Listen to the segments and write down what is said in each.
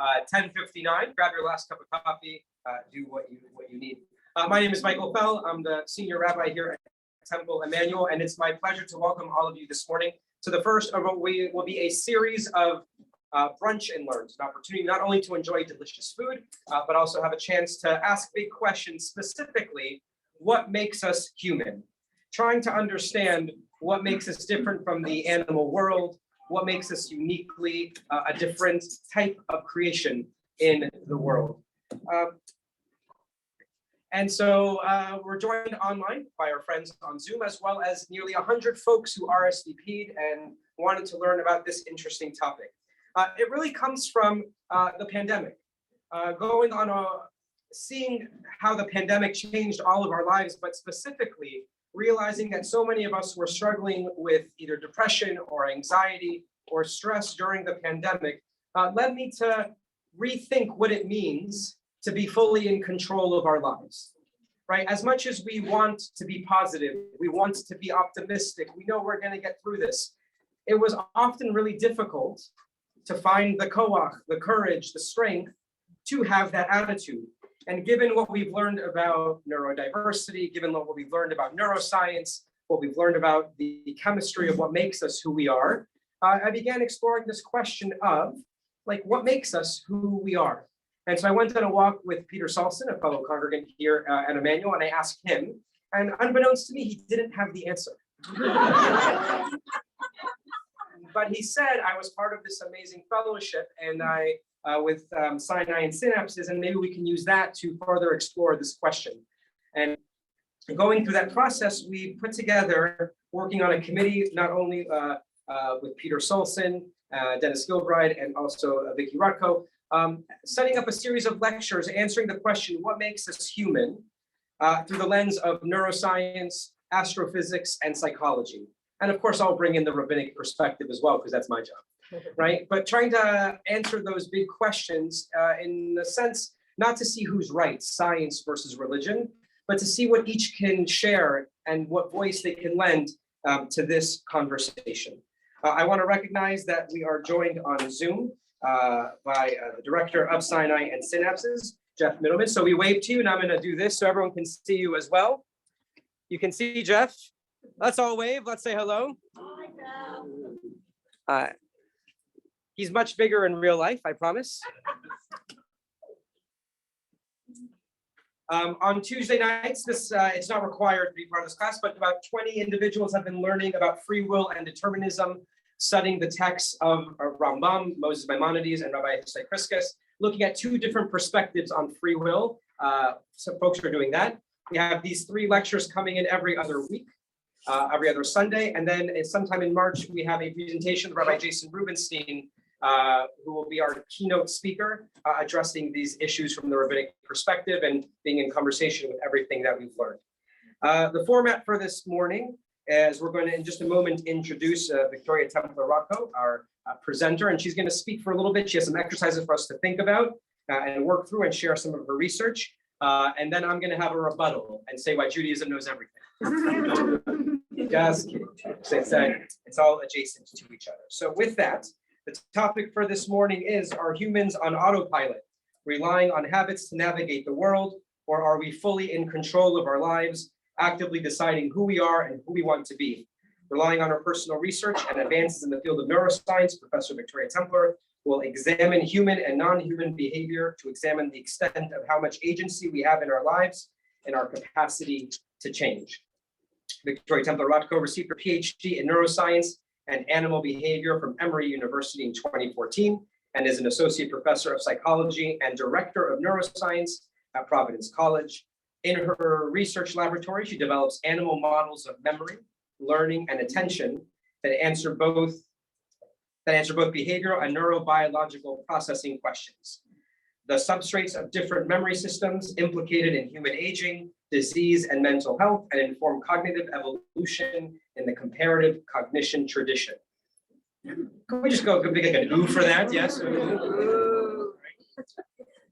10:59. Grab your last cup of coffee. Do what you need. My name is Michael Fell. I'm the senior rabbi here at Temple Emanu-El, and it's my pleasure to welcome all of you this morning to the first of what will be a series of brunch and learns, an opportunity not only to enjoy delicious food, but also have a chance to ask big questions, specifically, what makes us human? Trying to understand what makes us different from the animal world, what makes us uniquely a different type of creation in the world. And so we're joined online by our friends on Zoom, as well as nearly 100 folks who RSVP'd and wanted to learn about this interesting topic. It really comes from the pandemic, seeing how the pandemic changed all of our lives, but specifically realizing that so many of us were struggling with either depression or anxiety or stress during the pandemic, led me to rethink what it means to be fully in control of our lives, right? As much as we want to be positive, we want to be optimistic, we know we're going to get through this. It was often really difficult to find the koach, the courage, the strength to have that attitude. And given what we've learned about neurodiversity, given what we've learned about neuroscience, what we've learned about the chemistry of what makes us who we are, I began exploring this question of, like, what makes us who we are? And so I went on a walk with Peter Salson, a fellow congregant here at Emanu-El, and I asked him, and unbeknownst to me, he didn't have the answer. But he said I was part of this amazing fellowship, and with Sinai and synapses, and maybe we can use that to further explore this question. And going through that process, we put together, working on a committee, not only with Peter Salson, Dennis Gilbride, and also Vicky Rotkow, setting up a series of lectures answering the question, what makes us human, through the lens of neuroscience, astrophysics, and psychology. And of course, I'll bring in the rabbinic perspective as well, because that's my job, right? But trying to answer those big questions in the sense, not to see who's right, science versus religion, but to see what each can share and what voice they can lend to this conversation. I want to recognize that we are joined on Zoom by the director of Sinai and Synapses, Jeff Middleman. So we wave to you, and I'm going to do this so everyone can see you as well. You can see Jeff. Let's all wave. Let's say hello. He's much bigger in real life, I promise. On Tuesday nights, it's not required to be part of this class, but about 20 individuals have been learning about free will and determinism, studying the texts of Rambam, Moses Maimonides, and Rabbi Hussein Christus, looking at two different perspectives on free will. So folks are doing that. We have these 3 lectures coming in every other week, every other Sunday. And then sometime in March, we have a presentation of Rabbi Jason Rubenstein, who will be our keynote speaker, addressing these issues from the rabbinic perspective and being in conversation with everything that we've learned. The format for this morning is we're going to, in just a moment, introduce Victoria Templer-Rotkow, our presenter, and she's going to speak for a little bit. She has some exercises for us to think about and work through and share some of her research. And then I'm going to have a rebuttal and say why Judaism knows everything. Just kidding. It's all adjacent to each other. So with that, the topic for this morning is, are humans on autopilot, relying on habits to navigate the world, or are we fully in control of our lives, actively deciding who we are and who we want to be? Relying on our personal research and advances in the field of neuroscience, Professor Victoria Templer will examine human and non-human behavior to examine the extent of how much agency we have in our lives and our capacity to change. Victoria Templer-Rotkow received her Ph.D. in neuroscience and animal behavior from Emory University in 2014, and is an associate professor of psychology and director of neuroscience at Providence College. In her research laboratory, she develops animal models of memory, learning, and attention that answer both behavioral and neurobiological processing questions. The substrates of different memory systems implicated in human aging, disease, and mental health, and inform cognitive evolution in the comparative cognition tradition. Can we just go big like an ooh for that? Yes.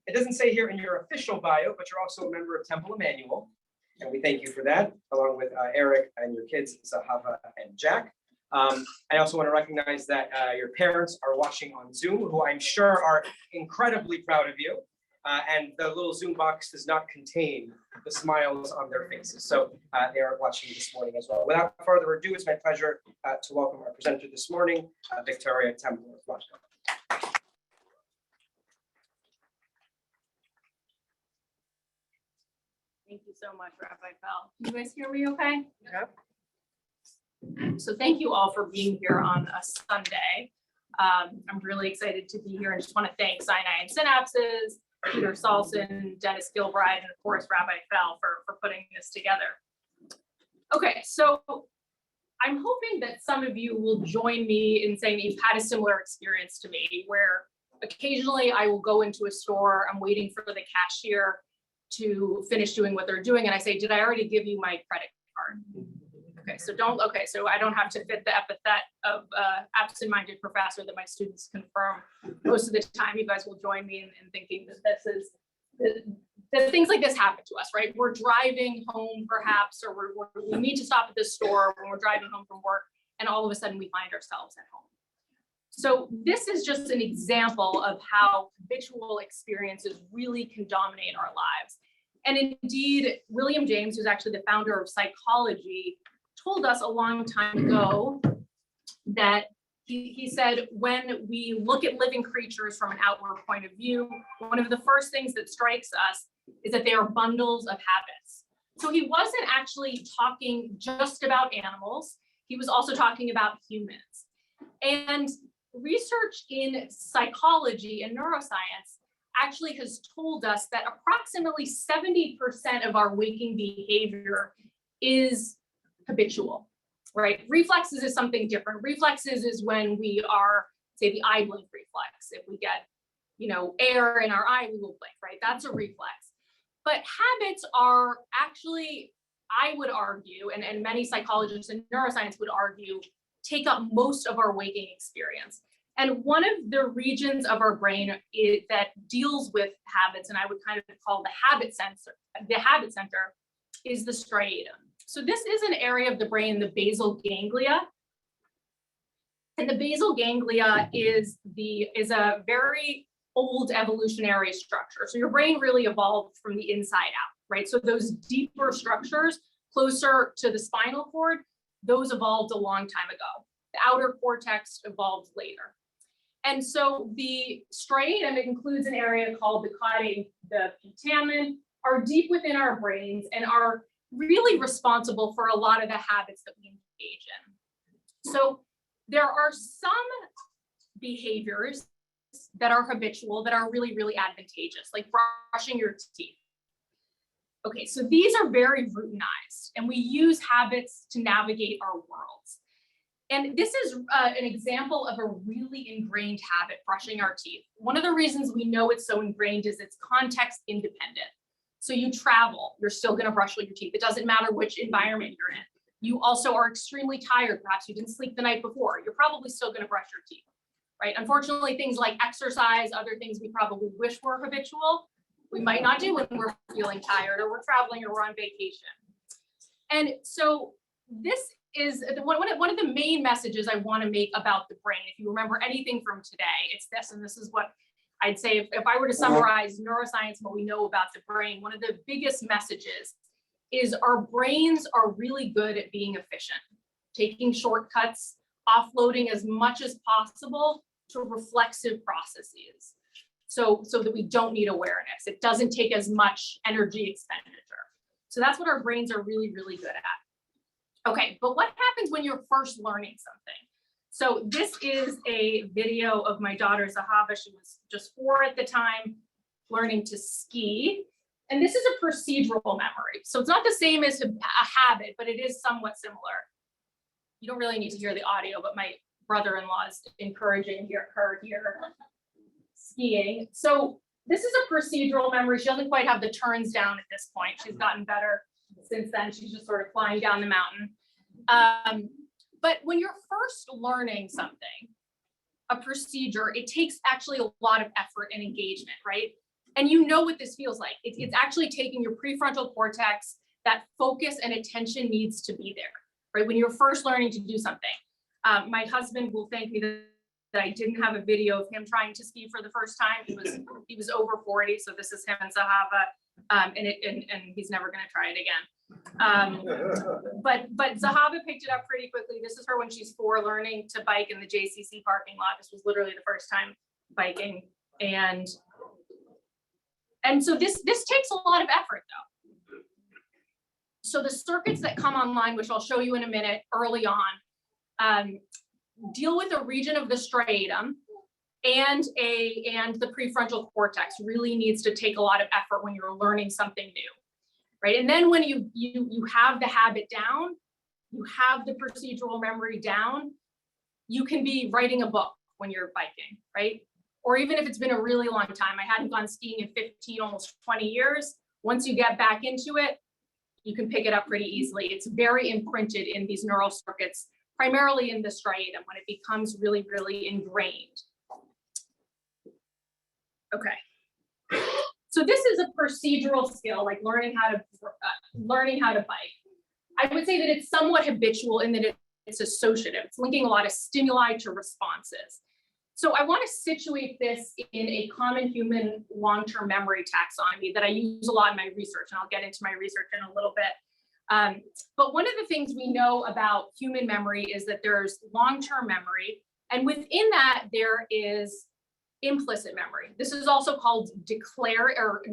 It doesn't say here in your official bio, but you're also a member of Temple Emanu-El, and we thank you for that, along with Eric and your kids, Zahava and Jack. I also want to recognize that your parents are watching on Zoom, who I'm sure are incredibly proud of you. And the little Zoom box does not contain the smiles on their faces. So they are watching this morning as well. Without further ado, it's my pleasure to welcome our presenter this morning, Victoria Temple of Rotkow. Thank you so much, Rabbi Fell. Can you guys hear me okay? Yeah. So thank you all for being here on a Sunday. I'm really excited to be here and just want to thank Sinai and Synapses, Peter Salson, Dennis Gilbride, and of course, Rabbi Fell for putting this together. Okay, so I'm hoping that some of you will join me in saying that you've had a similar experience to me, where occasionally I will go into a store, I'm waiting for the cashier to finish doing what they're doing, and I say, did I already give you my credit card? Okay, so I don't have to fit the epithet of absent-minded professor that my students confirm. Most of the time, you guys will join me in thinking that this is, that things like this happen to us, right? We're driving home perhaps, or we need to stop at this store when we're driving home from work, and all of a sudden we find ourselves at home. So this is just an example of how habitual experiences really can dominate our lives. And indeed, William James, who's actually the founder of psychology, told us a long time ago that he said, when we look at living creatures from an outward point of view, one of the first things that strikes us is that they are bundles of habits. So he wasn't actually talking just about animals. He was also talking about humans. And research in psychology and neuroscience actually has told us that approximately 70% of our waking behavior is habitual, right? Reflexes is something different. Reflexes is when we are, say, the eye blink reflex. If we get, air in our eye, we will blink, right? That's a reflex. But habits are actually, I would argue, and many psychologists and neuroscience would argue, take up most of our waking experience. And one of the regions of our brain that deals with habits, and I would kind of call the habit center, is the striatum. So this is an area of the brain, the basal ganglia. And the basal ganglia is a very old evolutionary structure. So your brain really evolved from the inside out, right? So those deeper structures closer to the spinal cord, those evolved a long time ago. The outer cortex evolved later. And so the striatum includes an area called the caudate, the putamen, are deep within our brains and are really responsible for a lot of the habits that we engage in. So there are some behaviors that are habitual that are really, really advantageous, like brushing your teeth. Okay, so these are very routinized, and we use habits to navigate our worlds. And this is an example of a really ingrained habit, brushing our teeth. One of the reasons we know it's so ingrained is it's context independent. So you travel, you're still gonna brush your teeth. It doesn't matter which environment you're in. You also are extremely tired. Perhaps you didn't sleep the night before. You're probably still gonna brush your teeth, right? Unfortunately, things like exercise, other things we probably wish were habitual, we might not do when we're feeling tired or we're traveling or we're on vacation. And so this is one of the main messages I want to make about the brain. If you remember anything from today, it's this, and this is what I'd say if I were to summarize neuroscience and what we know about the brain, one of the biggest messages is our brains are really good at being efficient, taking shortcuts, offloading as much as possible to reflexive processes. So that we don't need awareness. It doesn't take as much energy expenditure. So that's what our brains are really, really good at. Okay, but what happens when you're first learning something? So this is a video of my daughter Zahava. She was just 4 at the time, learning to ski. And this is a procedural memory. So it's not the same as a habit, but it is somewhat similar. You don't really need to hear the audio, but my brother-in-law is encouraging her here skiing. So this is a procedural memory. She doesn't quite have the turns down at this point. She's gotten better since then. She's just sort of flying down the mountain. But when you're first learning something, a procedure, it takes actually a lot of effort and engagement, right? And you know what this feels like. It's actually taking your prefrontal cortex, that focus and attention needs to be there, right? When you're first learning to do something. My husband will thank me that I didn't have a video of him trying to ski for the first time. He was over 40, so this is him and Zahava, and he's never going to try it again. But Zahava picked it up pretty quickly. This is her when she's 4, learning to bike in the JCC parking lot. This was literally the first time biking, and so this takes a lot of effort, though. So the circuits that come online, which I'll show you in a minute, early on, deal with a region of the striatum, and the prefrontal cortex really needs to take a lot of effort when you're learning something new, right? And then when you have the habit down, you have the procedural memory down, you can be writing a book when you're biking, right? Or even if it's been a really long time, I hadn't gone skiing in 15, almost 20 years. Once you get back into it, you can pick it up pretty easily. It's very imprinted in these neural circuits, primarily in the striatum, when it becomes really, really ingrained. Okay. So this is a procedural skill, like learning how to bike. I would say that it's somewhat habitual in that it's associative. It's linking a lot of stimuli to responses. So I want to situate this in a common human long-term memory taxonomy that I use a lot in my research, and I'll get into my research in a little bit. But one of the things we know about human memory is that there's long-term memory, and within that there is implicit memory. This is also called non-declarative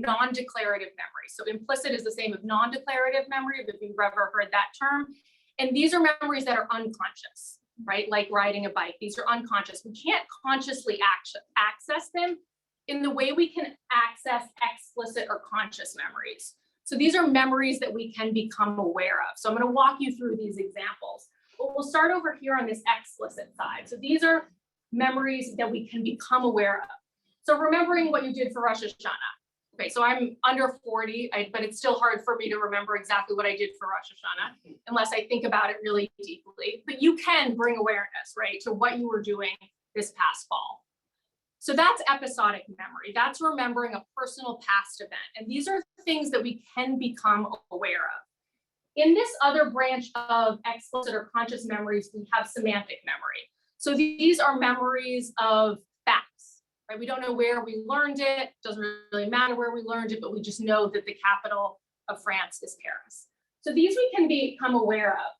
memory. So implicit is the same as non-declarative memory, if you've ever heard that term. And these are memories that are unconscious, right? Like riding a bike. These are unconscious. We can't consciously access them in the way we can access explicit or conscious memories. So these are memories that we can become aware of. So I'm going to walk you through these examples. But we'll start over here on this explicit side. So these are memories that we can become aware of. So remembering what you did for Rosh Hashanah. Okay, so I'm under 40, but it's still hard for me to remember exactly what I did for Rosh Hashanah unless I think about it really deeply. But you can bring awareness, right, to what you were doing this past fall. So that's episodic memory. That's remembering a personal past event. And these are things that we can become aware of. In this other branch of explicit or conscious memories, we have semantic memory. So these are memories of facts, right? We don't know where we learned it. Doesn't really matter where we learned it, but we just know that the capital of France is Paris. So these we can become aware of.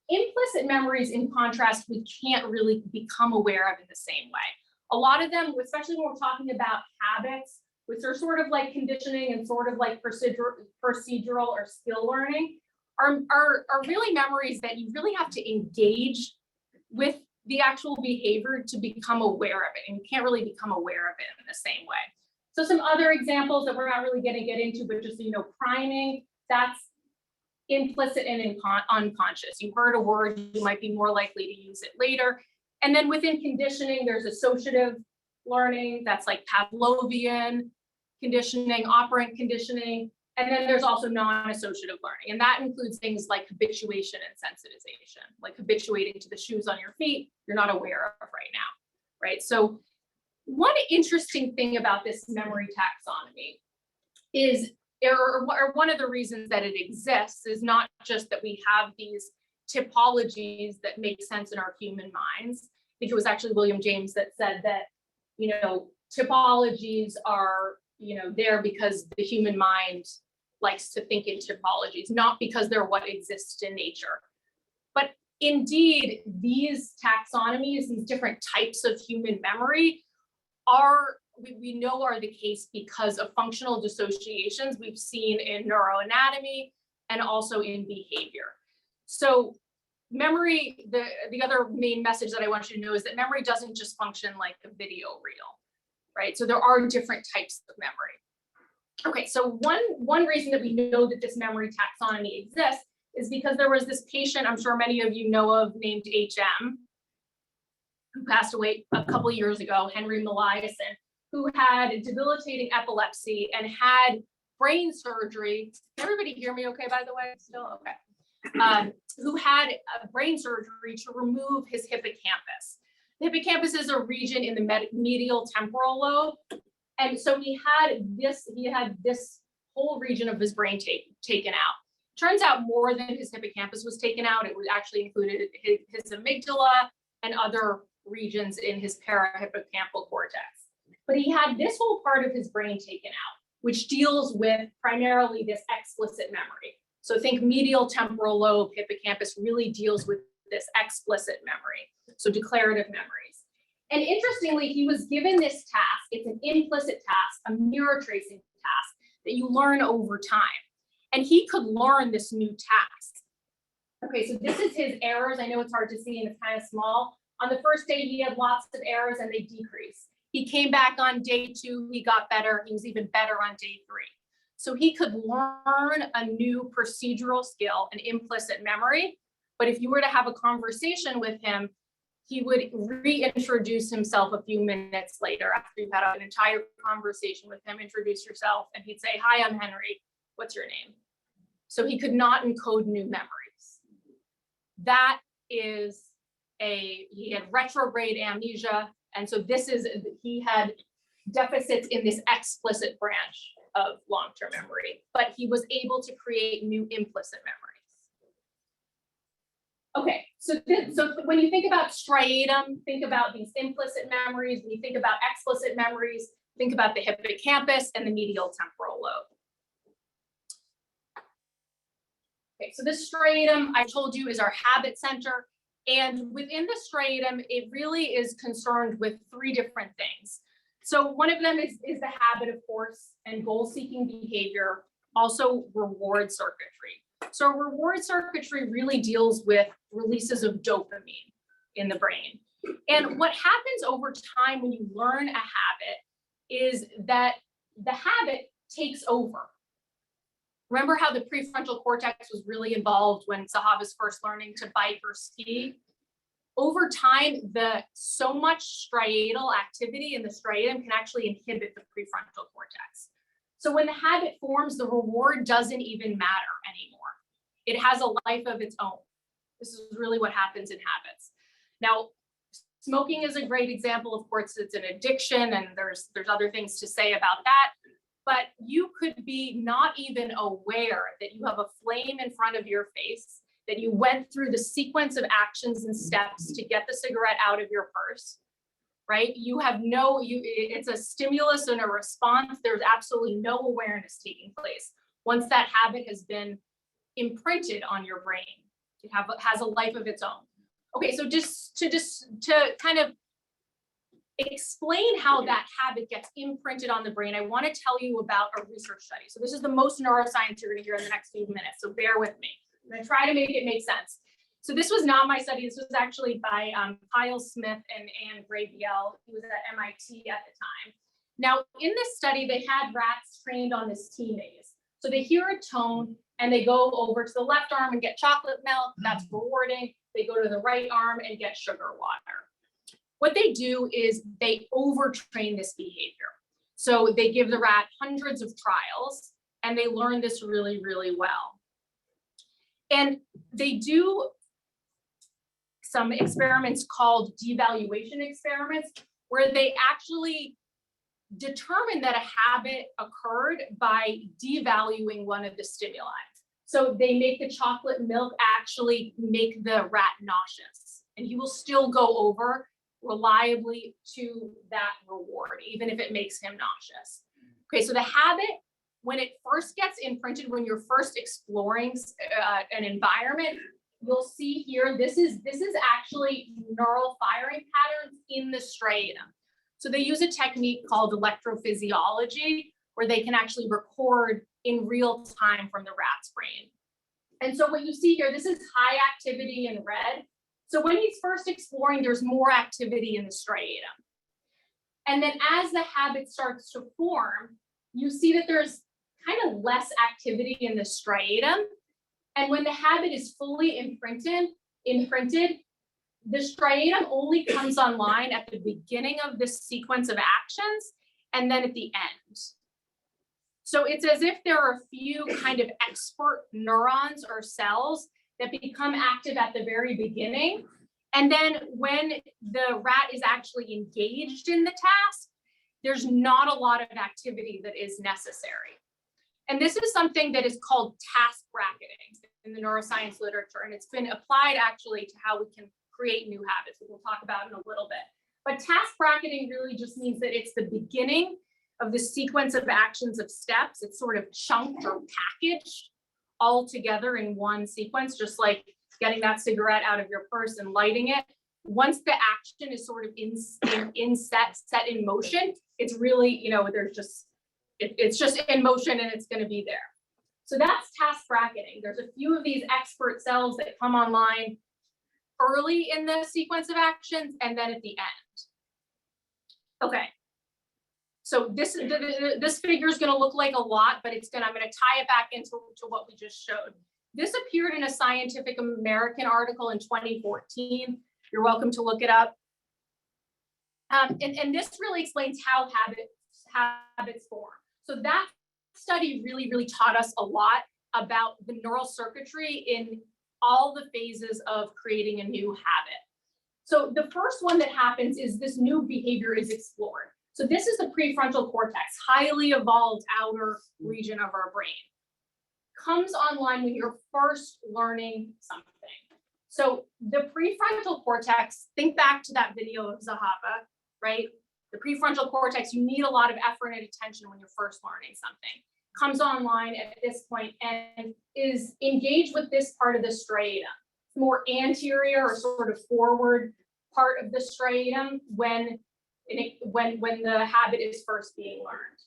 Implicit memories, in contrast, we can't really become aware of in the same way. A lot of them, especially when we're talking about habits, which are sort of like conditioning and sort of like procedural or skill learning, are really memories that you really have to engage with the actual behavior to become aware of it. And you can't really become aware of it in the same way. So some other examples that we're not really going to get into, but just so you know, priming, that's implicit and unconscious. You heard a word, you might be more likely to use it later. And then within conditioning, there's associative learning, that's like Pavlovian conditioning, operant conditioning. And then there's also non-associative learning. And that includes things like habituation and sensitization, like habituating to the shoes on your feet, you're not aware of right now, right? So one interesting thing about this memory taxonomy is, or one of the reasons that it exists is not just that we have these typologies that make sense in our human minds. I think it was actually William James that said that, you know, typologies are, you know, there because the human mind likes to think in typologies, not because they're what exists in nature. But indeed, these taxonomies, these different types of human memory we know are the case because of functional dissociations we've seen in neuroanatomy and also in behavior. So memory, the other main message that I want you to know is that memory doesn't just function like a video reel, right? So there are different types of memory. Okay, so one reason that we know that this memory taxonomy exists is because there was this patient, I'm sure many of you know of, named HM, who passed away a couple years ago, Henry Meliason, who had debilitating epilepsy and had brain surgery. Can everybody hear me okay, by the way? Still okay. Who had a brain surgery to remove his hippocampus. The hippocampus is a region in the medial temporal lobe. And so he had this whole region of his brain taken out. Turns out more than his hippocampus was taken out. It was actually included his amygdala and other regions in his parahippocampal cortex. But he had this whole part of his brain taken out, which deals with primarily this explicit memory. So think medial temporal lobe hippocampus really deals with this explicit memory, so declarative memories. And interestingly, he was given this task. It's an implicit task, a mirror tracing task that you learn over time. And he could learn this new task. Okay, so this is his errors. I know it's hard to see and it's kind of small. On the first day, he had lots of errors and they decreased. He came back on day 2, he got better. He was even better on day 3. So he could learn a new procedural skill, an implicit memory. But if you were to have a conversation with him, he would reintroduce himself a few minutes later after you've had an entire conversation with him, introduce yourself, and he'd say, "Hi, I'm Henry. What's your name?" So he could not encode new memories. That is he had retrograde amnesia. And so he had deficits in this explicit branch of long-term memory, but he was able to create new implicit memories. Okay, so when you think about striatum, think about these implicit memories. When you think about explicit memories, think about the hippocampus and the medial temporal lobe. Okay, so this striatum, I told you, is our habit center. And within the striatum, it really is concerned with 3 different things. So one of them is the habit, of course, and goal-seeking behavior, also reward circuitry. So reward circuitry really deals with releases of dopamine in the brain. And what happens over time when you learn a habit is that the habit takes over. Remember how the prefrontal cortex was really involved when Sahab was first learning to bike or ski? Over time, so much striatal activity in the striatum can actually inhibit the prefrontal cortex. So when the habit forms, the reward doesn't even matter anymore. It has a life of its own. This is really what happens in habits. Now, smoking is a great example. Of course, it's an addiction, and there's other things to say about that. But you could be not even aware that you have a flame in front of your face, that you went through the sequence of actions and steps to get the cigarette out of your purse, right? It's a stimulus and a response. There's absolutely no awareness taking place. Once that habit has been imprinted on your brain, it has a life of its own. Okay, so just to kind of explain how that habit gets imprinted on the brain, I want to tell you about a research study. So this is the most neuroscience you're going to hear in the next few minutes, so bear with me. I'm going to try to make it make sense. So this was not my study. This was actually by Kyle Smith and Anne Grabiel. He was at MIT at the time. Now, in this study, they had rats trained on this T maze. So they hear a tone and they go over to the left arm and get chocolate milk. That's rewarding. They go to the right arm and get sugar water. What they do is they overtrain this behavior. So they give the rat hundreds of trials and they learn this really, really well. And they do some experiments called devaluation experiments, where they actually determine that a habit occurred by devaluing one of the stimuli. So they make the chocolate milk actually make the rat nauseous, and he will still go over reliably to that reward, even if it makes him nauseous. Okay, so the habit, when it first gets imprinted, when you're first exploring an environment, you'll see here, this is actually neural firing patterns in the striatum. So they use a technique called electrophysiology, where they can actually record in real time from the rat's brain. And so what you see here, this is high activity in red. So when he's first exploring, there's more activity in the striatum. And then as the habit starts to form, you see that there's kind of less activity in the striatum. And when the habit is fully imprinted, the striatum only comes online at the beginning of this sequence of actions and then at the end. So it's as if there are a few kind of expert neurons or cells that become active at the very beginning. And then when the rat is actually engaged in the task, there's not a lot of activity that is necessary. And this is something that is called task bracketing in the neuroscience literature. And it's been applied actually to how we can create new habits, which we'll talk about in a little bit. But task bracketing really just means that it's the beginning of the sequence of actions of steps. It's sort of chunked or packaged all together in one sequence, just like getting that cigarette out of your purse and lighting it. Once the action is sort of set in motion, it's really, you know, there's just, it's just in motion and it's going to be there. So that's task bracketing. There's a few of these expert cells that come online early in the sequence of actions and then at the end. Okay. So this figure is going to look like a lot, but I'm going to tie it back into what we just showed. This appeared in a Scientific American article in 2014. You're welcome to look it up. And this really explains how habits form. So that study really taught us a lot about the neural circuitry in all the phases of creating a new habit. So the first one that happens is this new behavior is explored. So this is the prefrontal cortex, highly evolved outer region of our brain. Comes online when you're first learning something. So the prefrontal cortex, think back to that video of Zahava, right? The prefrontal cortex, you need a lot of effort and attention when you're first learning something. Comes online at this point and is engaged with this part of the striatum, more anterior or sort of forward part of the striatum when the habit is first being learned.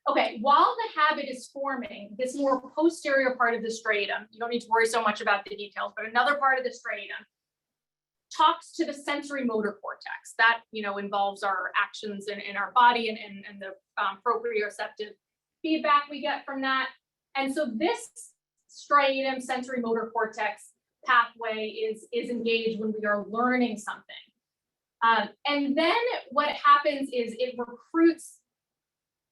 Okay, while the habit is forming, this more posterior part of the striatum, you don't need to worry so much about the details, but another part of the striatum talks to the sensory motor cortex. That, you know, involves our actions in our body and the proprioceptive feedback we get from that. And so this striatum sensory motor cortex pathway is engaged when we are learning something. And then what happens is it recruits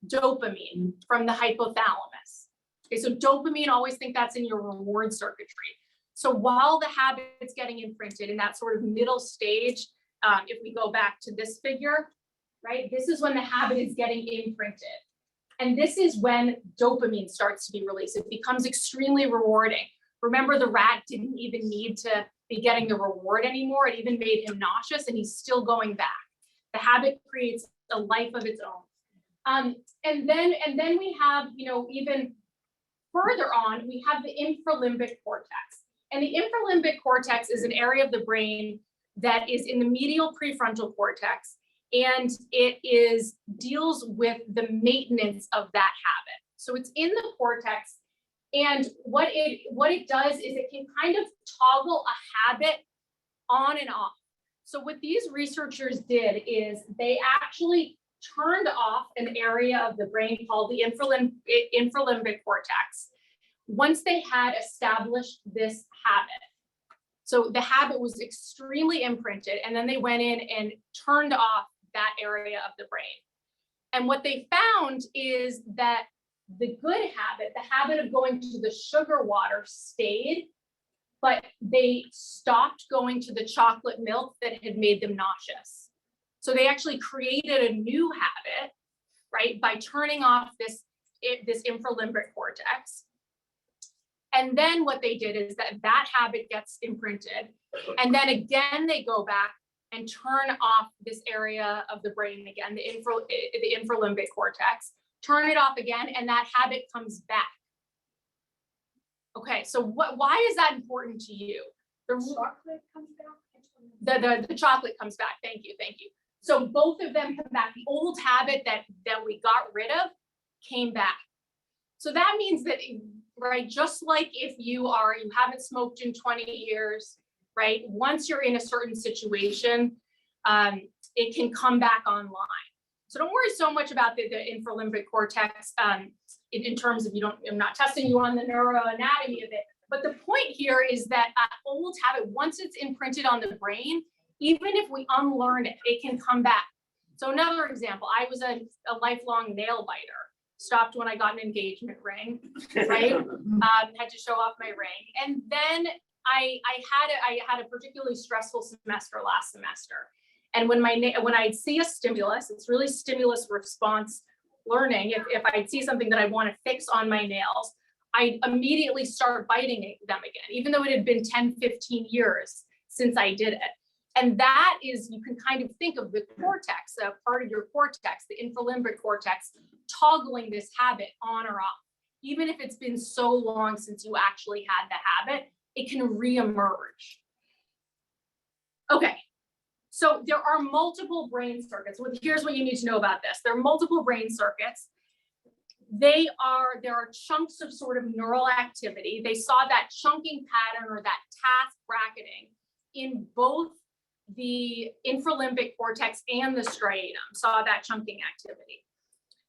dopamine from the hypothalamus. Okay, so dopamine, always think that's in your reward circuitry. So while the habit's getting imprinted in that sort of middle stage, if we go back to this figure, right, this is when the habit is getting imprinted. And this is when dopamine starts to be released. It becomes extremely rewarding. Remember, the rat didn't even need to be getting the reward anymore. It even made him nauseous and he's still going back. The habit creates a life of its own. And then we have, you know, even further on, we have the infralimbic cortex. And the infralimbic cortex is an area of the brain that is in the medial prefrontal cortex, and it deals with the maintenance of that habit. So it's in the cortex, and what it does is it can kind of toggle a habit on and off. So what these researchers did is they actually turned off an area of the brain called the infralimbic cortex once they had established this habit. So the habit was extremely imprinted, and then they went in and turned off that area of the brain. And what they found is that the good habit, the habit of going to the sugar water, stayed, but they stopped going to the chocolate milk that had made them nauseous. So they actually created a new habit, right, by turning off this infralimbic cortex. And then what they did is that habit gets imprinted, and then again they go back and turn off this area of the brain again, the infralimbic cortex, turn it off again, and that habit comes back. Okay, so why is that important to you? The chocolate comes back. The chocolate comes back. Thank you. So both of them come back. The old habit that we got rid of came back. So that means that, right, just like if you haven't smoked in 20 years, right, once you're in a certain situation, it can come back online. So don't worry so much about the infralimbic cortex in terms of I'm not testing you on the neuroanatomy of it. But the point here is that old habit, once it's imprinted on the brain, even if we unlearn it, it can come back. So another example, I was a lifelong nail biter. Stopped when I got an engagement ring, right? Had to show off my ring. And then I had a particularly stressful semester last semester. And when I'd see a stimulus, it's really stimulus response learning, if I see something that I want to fix on my nails, I immediately start biting them again, even though it had been 10, 15 years since I did it. And that is, you can kind of think of the cortex, a part of your cortex, the infralimbic cortex, toggling this habit on or off. Even if it's been so long since you actually had the habit, it can reemerge. Okay, so there are multiple brain circuits. Well, here's what you need to know about this. There are multiple brain circuits. There are chunks of sort of neural activity. They saw that chunking pattern or that task bracketing in both the infralimbic cortex and the striatum, saw that chunking activity.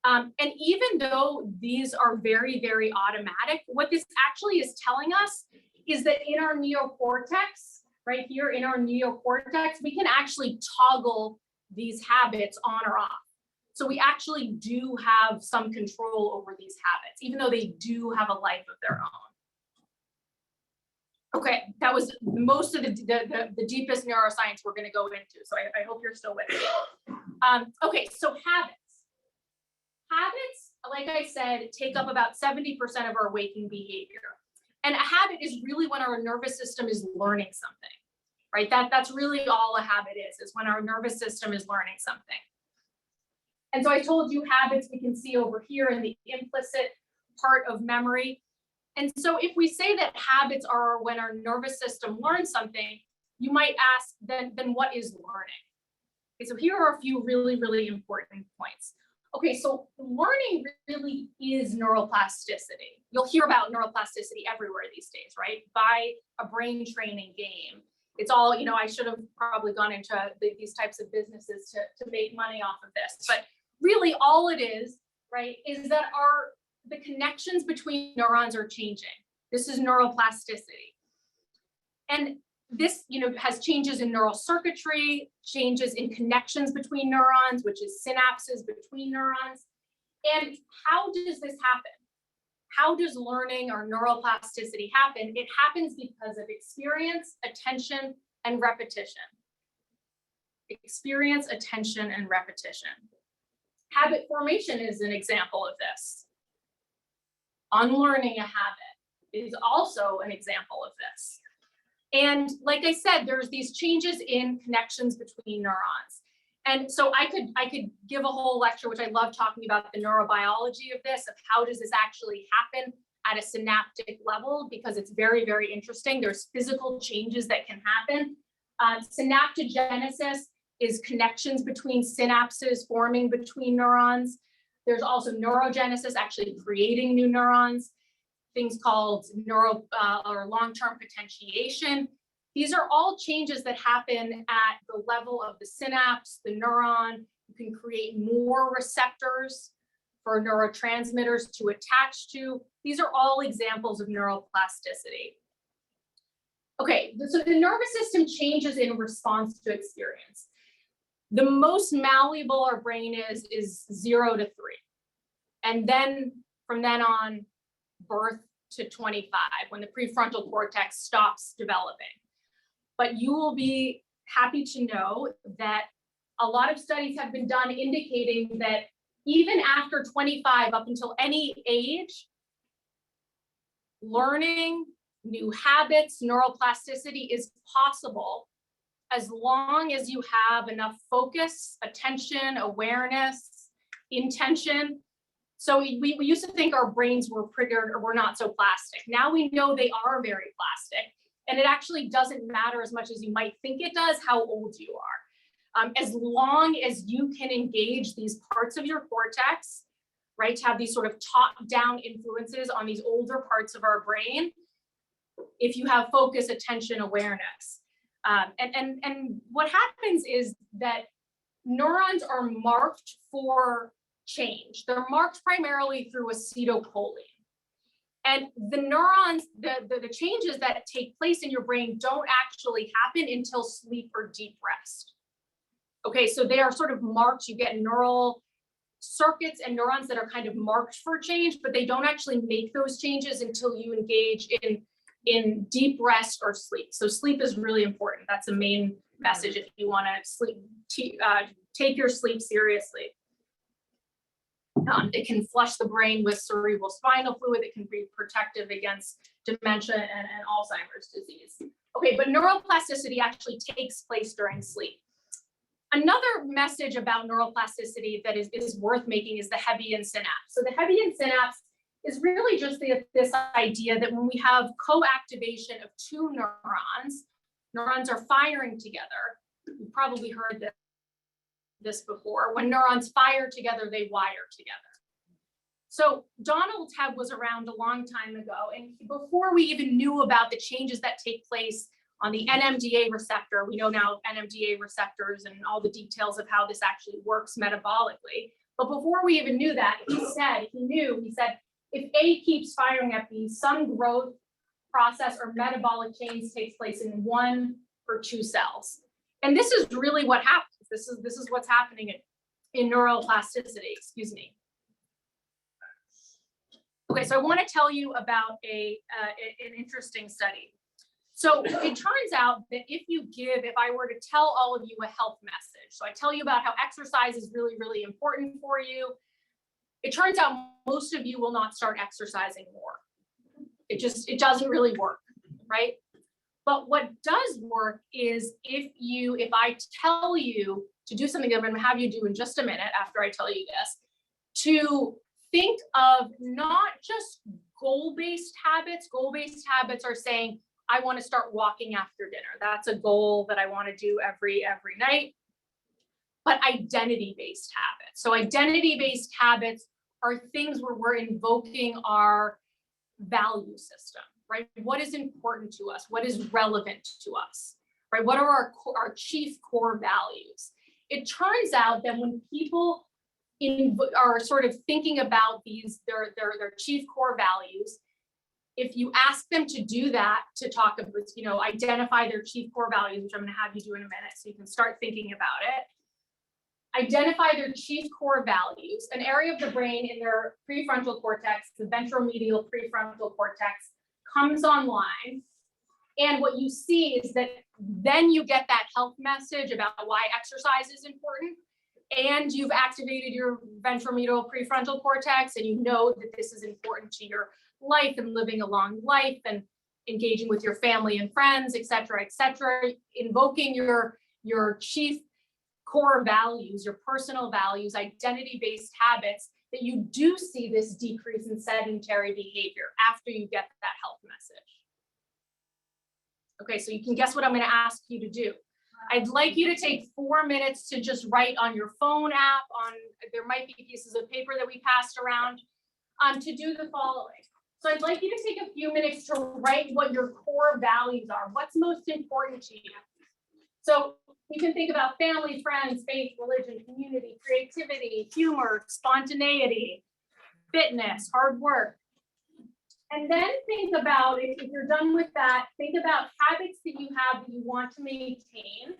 And even though these are very, very automatic, what this actually is telling us is that in our neocortex, right here in our neocortex, we can actually toggle these habits on or off. So we actually do have some control over these habits, even though they do have a life of their own. Okay, that was most of the deepest neuroscience we're going to go into. So I hope you're still with me. Okay, so habits. Habits, like I said, take up about 70% of our waking behavior. And a habit is really when our nervous system is learning something, right? That's really all a habit is when our nervous system is learning something. And so I told you habits we can see over here in the implicit part of memory. And so if we say that habits are when our nervous system learns something, you might ask, then what is learning? Okay, so here are a few really, really important points. Okay, so learning really is neuroplasticity. You'll hear about neuroplasticity everywhere these days, right? Buy a brain training game. It's all, you know, I should have probably gone into these types of businesses to make money off of this. But really all it is, right, is that the connections between neurons are changing. This is neuroplasticity. And this, you know, has changes in neural circuitry, changes in connections between neurons, which is synapses between neurons. And how does this happen? How does learning or neuroplasticity happen? It happens because of experience, attention, and repetition. Experience, attention, and repetition. Habit formation is an example of this. Unlearning a habit is also an example of this. And like I said, there's these changes in connections between neurons. And so I could give a whole lecture, which I love talking about the neurobiology of this, of how does this actually happen at a synaptic level, because it's very, very interesting. There's physical changes that can happen. Synaptogenesis is connections between synapses forming between neurons. There's also neurogenesis, actually creating new neurons. Things called or long-term potentiation. These are all changes that happen at the level of the synapse, the neuron. You can create more receptors for neurotransmitters to attach to. These are all examples of neuroplasticity. Okay, so the nervous system changes in response to experience. The most malleable our brain is 0 to 3. And then from then on, birth to 25, when the prefrontal cortex stops developing. But you will be happy to know that a lot of studies have been done indicating that even after 25, up until any age, learning new habits, neuroplasticity is possible as long as you have enough focus, attention, awareness, intention. So we used to think our brains were or were not so plastic. Now we know they are very plastic, and it actually doesn't matter as much as you might think it does how old you are. As long as you can engage these parts of your cortex, right, to have these sort of top-down influences on these older parts of our brain, if you have focus, attention, awareness. And what happens is that neurons are marked for change. They're marked primarily through acetylcholine. And the neurons, the changes that take place in your brain don't actually happen until sleep or deep rest. Okay, so they are sort of marked. You get neural circuits and neurons that are kind of marked for change, but they don't actually make those changes until you engage in deep rest or sleep. So sleep is really important. That's the main message if you want to sleep, take your sleep seriously. It can flush the brain with cerebral spinal fluid. It can be protective against dementia and Alzheimer's disease. Okay, but neuroplasticity actually takes place during sleep. Another message about neuroplasticity that is worth making is the Hebbian synapse. So the Hebbian synapse is really just this idea that when we have co-activation of two neurons are firing together. You've probably heard this before. When neurons fire together, they wire together. So Donald Hebb was around a long time ago, and before we even knew about the changes that take place on the NMDA receptor, we know now NMDA receptors and all the details of how this actually works metabolically. But before we even knew that, he said, if A keeps firing at B, some growth process or metabolic change takes place in one or two cells. And this is really what happens. This is what's happening in neuroplasticity, excuse me. Okay, so I want to tell you about an interesting study. So it turns out that if I were to tell all of you a health message, so I tell you about how exercise is really, really important for you, it turns out most of you will not start exercising more. It doesn't really work, right? But what does work is if I tell you to do something that I'm going to have you do in just a minute after I tell you this, to think of not just goal-based habits. Goal-based habits are saying, I want to start walking after dinner. That's a goal that I want to do every night. But identity-based habits. So identity-based habits are things where we're invoking our value system, right? What is important to us? What is relevant to us, right? What are our chief core values? It turns out that when people are sort of thinking about their chief core values, if you ask them to do that, to talk about, identify their chief core values, which I'm going to have you do in a minute so you can start thinking about it. Identify their chief core values, an area of the brain in their prefrontal cortex, the ventromedial prefrontal cortex, comes online. And what you see is that then you get that health message about why exercise is important. And you've activated your ventromedial prefrontal cortex, and you know that this is important to your life and living a long life and engaging with your family and friends, et cetera, invoking your chief core values, your personal values, identity-based habits, that you do see this decrease in sedentary behavior after you get that health message. Okay, so you can guess what I'm going to ask you to do. I'd like you to take 4 minutes to just write on your phone app, there might be pieces of paper that we passed around, to do the following. So I'd like you to take a few minutes to write what your core values are. What's most important to you? So you can think about family, friends, faith, religion, community, creativity, humor, spontaneity, fitness, hard work. And then think about, if you're done with that, think about habits that you have that you want to maintain,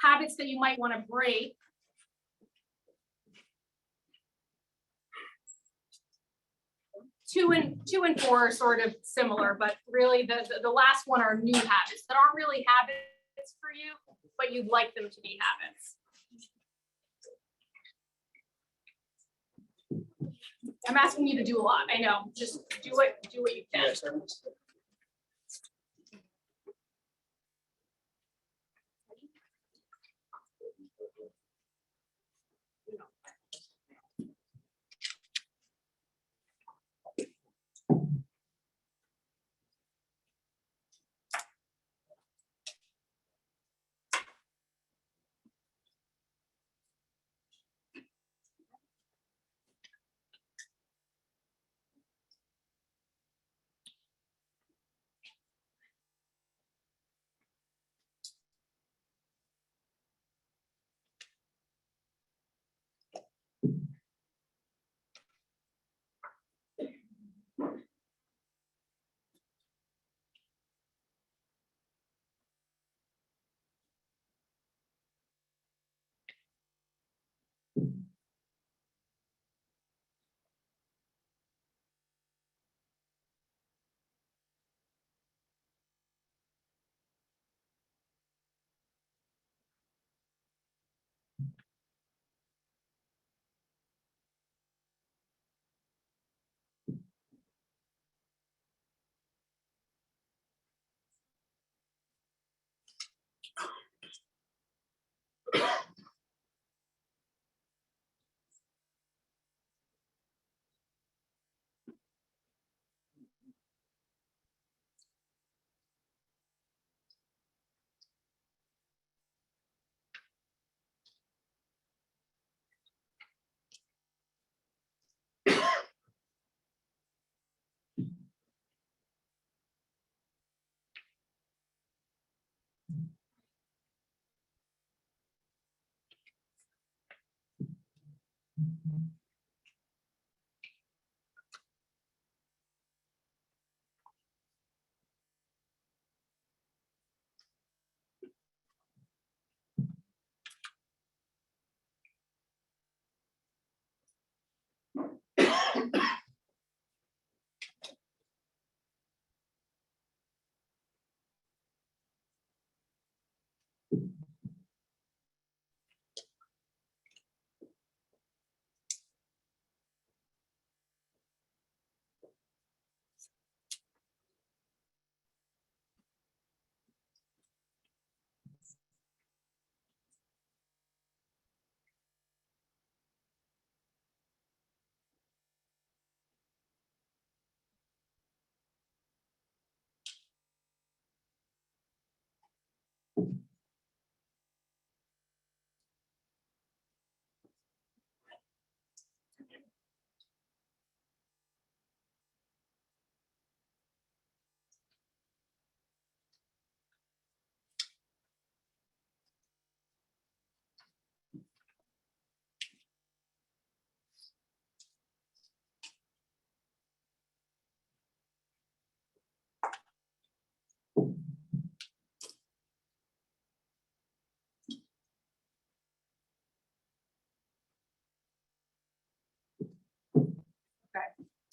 habits that you might want to break, Two and four are sort of similar, but really the last one are new habits that aren't really habits for you, but you'd like them to be habits. I'm asking you to do a lot. I know. Just do what you can.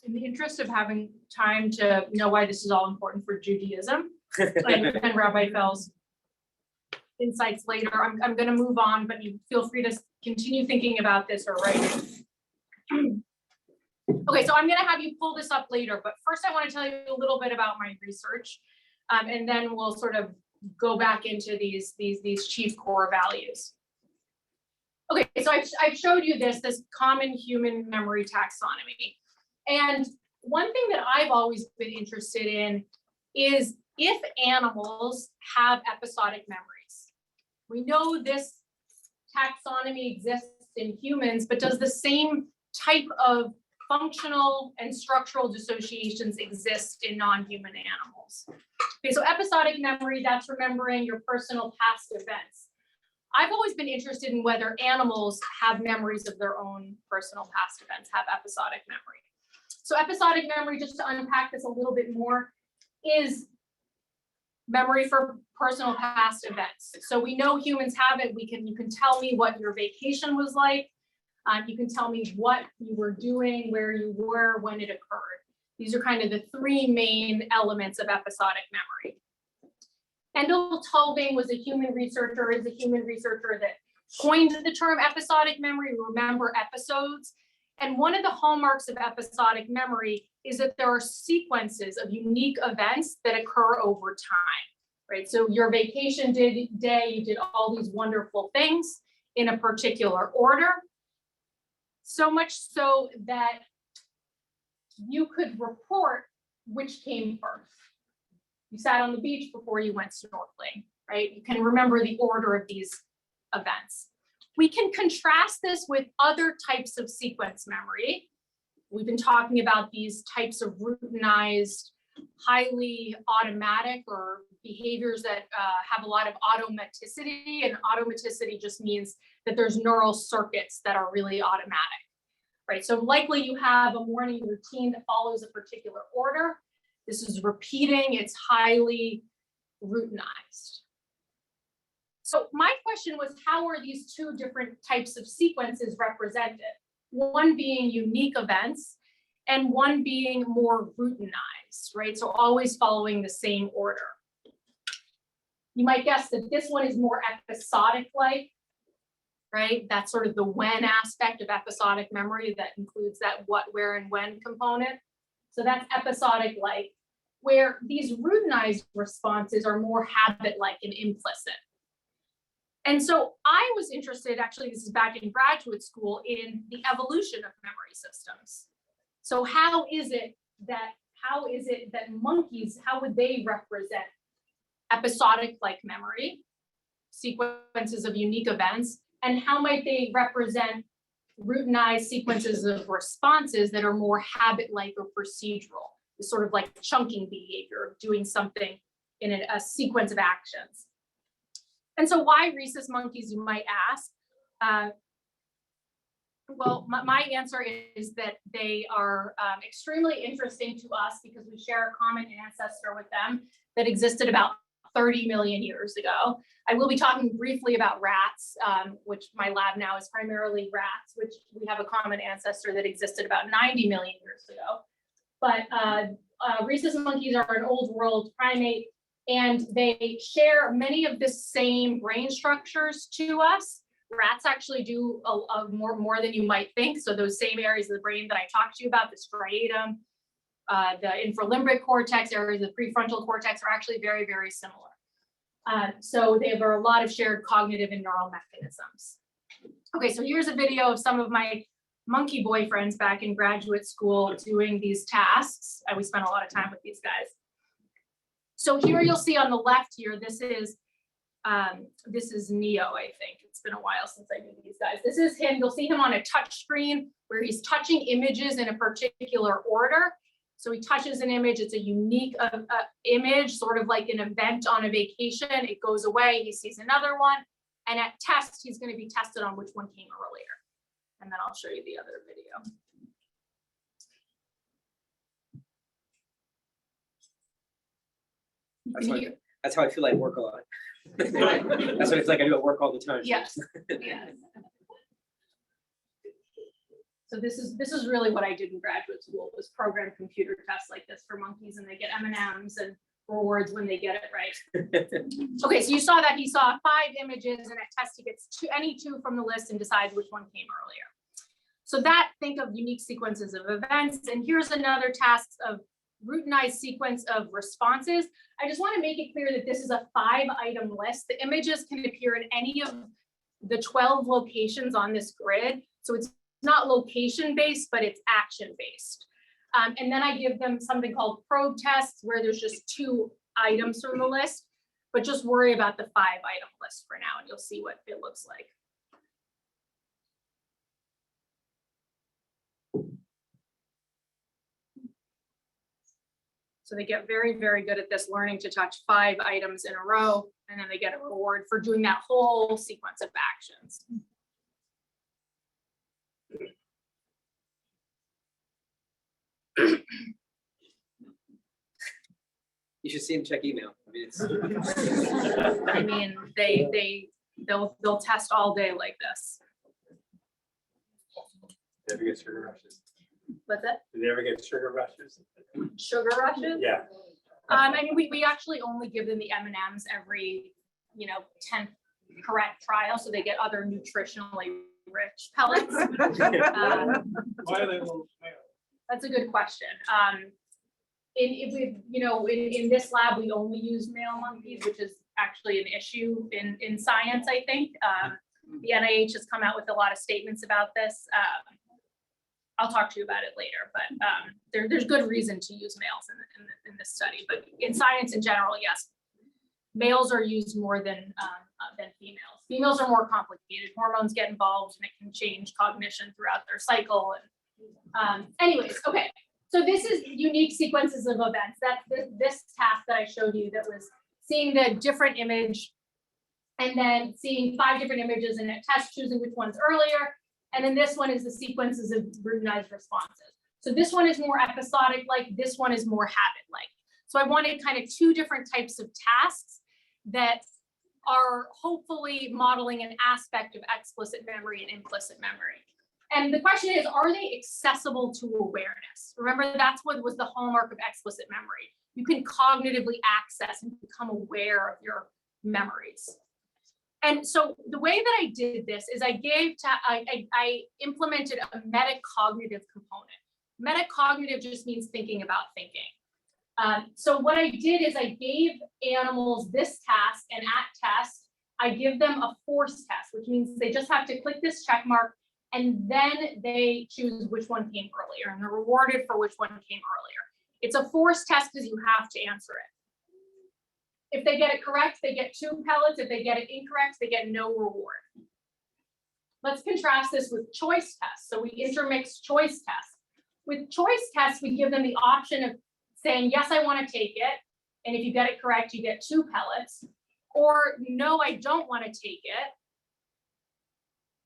In the interest of having time to know why this is all important for Judaism and Rabbi Fell's insights later, I'm going to move on, but you feel free to continue thinking about this or write. Okay, so I'm going to have you pull this up later, but first I want to tell you a little bit about my research, and then we'll sort of go back into these chief core values. Okay, so I've showed you this common human memory taxonomy. And one thing that I've always been interested in is if animals have episodic memories. We know this taxonomy exists in humans, but does the same type of functional and structural dissociations exist in non-human animals? Okay, so episodic memory, that's remembering your personal past events. I've always been interested in whether animals have memories of their own personal past events, have episodic memory. So episodic memory, just to unpack this a little bit more, is memory for personal past events. So we know humans have it. You can tell me what your vacation was like. You can tell me what you were doing, where you were, when it occurred. These are kind of the three main elements of episodic memory. Endel Tulving is a human researcher that coined the term episodic memory. We remember episodes. And one of the hallmarks of episodic memory is that there are sequences of unique events that occur over time, right? So your vacation day, you did all these wonderful things in a particular order, so much so that you could report which came first. You sat on the beach before you went snorkeling, right? You can remember the order of these events. We can contrast this with other types of sequence memory. We've been talking about these types of routinized, highly automatic or behaviors that have a lot of automaticity. And automaticity just means that there's neural circuits that are really automatic, right? So likely you have a morning routine that follows a particular order. This is repeating, it's highly routinized. So my question was, how are these two different types of sequences represented? One being unique events and one being more routinized, right? So always following the same order. You might guess that this one is more episodic-like, right? That's sort of the when aspect of episodic memory that includes that what, where, and when component. So that's episodic-like, where these routinized responses are more habit-like and implicit. And so I was interested, actually, this is back in graduate school, in the evolution of memory systems. So how is it that monkeys, how would they represent episodic-like memory, sequences of unique events, and how might they represent routinized sequences of responses that are more habit-like or procedural, this sort of like chunking behavior of doing something in a sequence of actions. And so why rhesus monkeys, you might ask? Well, my answer is that they are extremely interesting to us because we share a common ancestor with them that existed about 30 million years ago. I will be talking briefly about rats, which my lab now is primarily rats, which we have a common ancestor that existed about 90 million years ago. But rhesus monkeys are an old world primate, and they share many of the same brain structures to us. Rats actually do a more than you might think. So those same areas of the brain that I talked to you about, the striatum, the infralimbic cortex, areas of the prefrontal cortex are actually very, very similar. So they have a lot of shared cognitive and neural mechanisms. Okay, so here's a video of some of my monkey boyfriends back in graduate school doing these tasks. We spent a lot of time with these guys. So here you'll see on the left here, this is Neo, I think. It's been a while since I knew these guys. This is him. You'll see him on a touch screen where he's touching images in a particular order. So he touches an image. It's a unique image, sort of like an event on a vacation. It goes away. He sees another one. And at test, he's going to be tested on which one came earlier. And then I'll show you the other video. That's how I feel like work a lot. That's what it's like. I do at work all the time. Yes. Yes. So this is really what I did in graduate school, was program computer tests like this for monkeys, and they get M&Ms and rewards when they get it right. Okay, so you saw that he saw 5 images, and at test he gets any 2 from the list and decides which one came earlier. So that, think of unique sequences of events. And here's another task of routinized sequence of responses. I just want to make it clear that this is a 5-item list. The images can appear in any of the 12 locations on this grid. So it's not location based, but it's action based. And then I give them something called probe tests, where there's just 2 items from the list, but just worry about the 5-item list for now, and you'll see what it looks like. So they get very, very good at this, learning to touch 5 items in a row, and then they get a reward for doing that whole sequence of actions. You should see him check email. I mean, they'll test all day like this. Never get sugar rushes. What's that? Did they ever get sugar rushes? Sugar rushes? Yeah. I mean, we actually only give them the M&Ms every, 10th correct trial, so they get other nutritionally rich pellets. Why are they little? That's a good question. In this lab, we only use male monkeys, which is actually an issue in science, I think. The NIH has come out with a lot of statements about this. I'll talk to you about it later, but there's good reason to use males in this study. But in science in general, yes, males are used more than females. Females are more complicated. Hormones get involved, and it can change cognition throughout their cycle. And anyways, okay. So this is unique sequences of events. That's this task that I showed you, that was seeing the different image and then seeing 5 different images and at test choosing which one's earlier. And then this one is the sequences of routinized responses. So this one is more episodic-like, this one is more habit-like. So I wanted kind of 2 different types of tasks that are hopefully modeling an aspect of explicit memory and implicit memory. And the question is, are they accessible to awareness? Remember, that's what was the hallmark of explicit memory. You can cognitively access and become aware of your memories. And so the way that I did this is I implemented a metacognitive component. Metacognitive just means thinking about thinking. So what I did is I gave animals this task, and at test, I give them a force test, which means they just have to click this check mark, and then they choose which one came earlier, and they're rewarded for which one came earlier. It's a force test because you have to answer it. If they get it correct, they get 2 pellets. If they get it incorrect, they get no reward. Let's contrast this with choice tests. So we intermix choice tests. With choice tests, we give them the option of saying, yes, I want to take it. And if you get it correct, you get 2 pellets. Or no, I don't want to take it.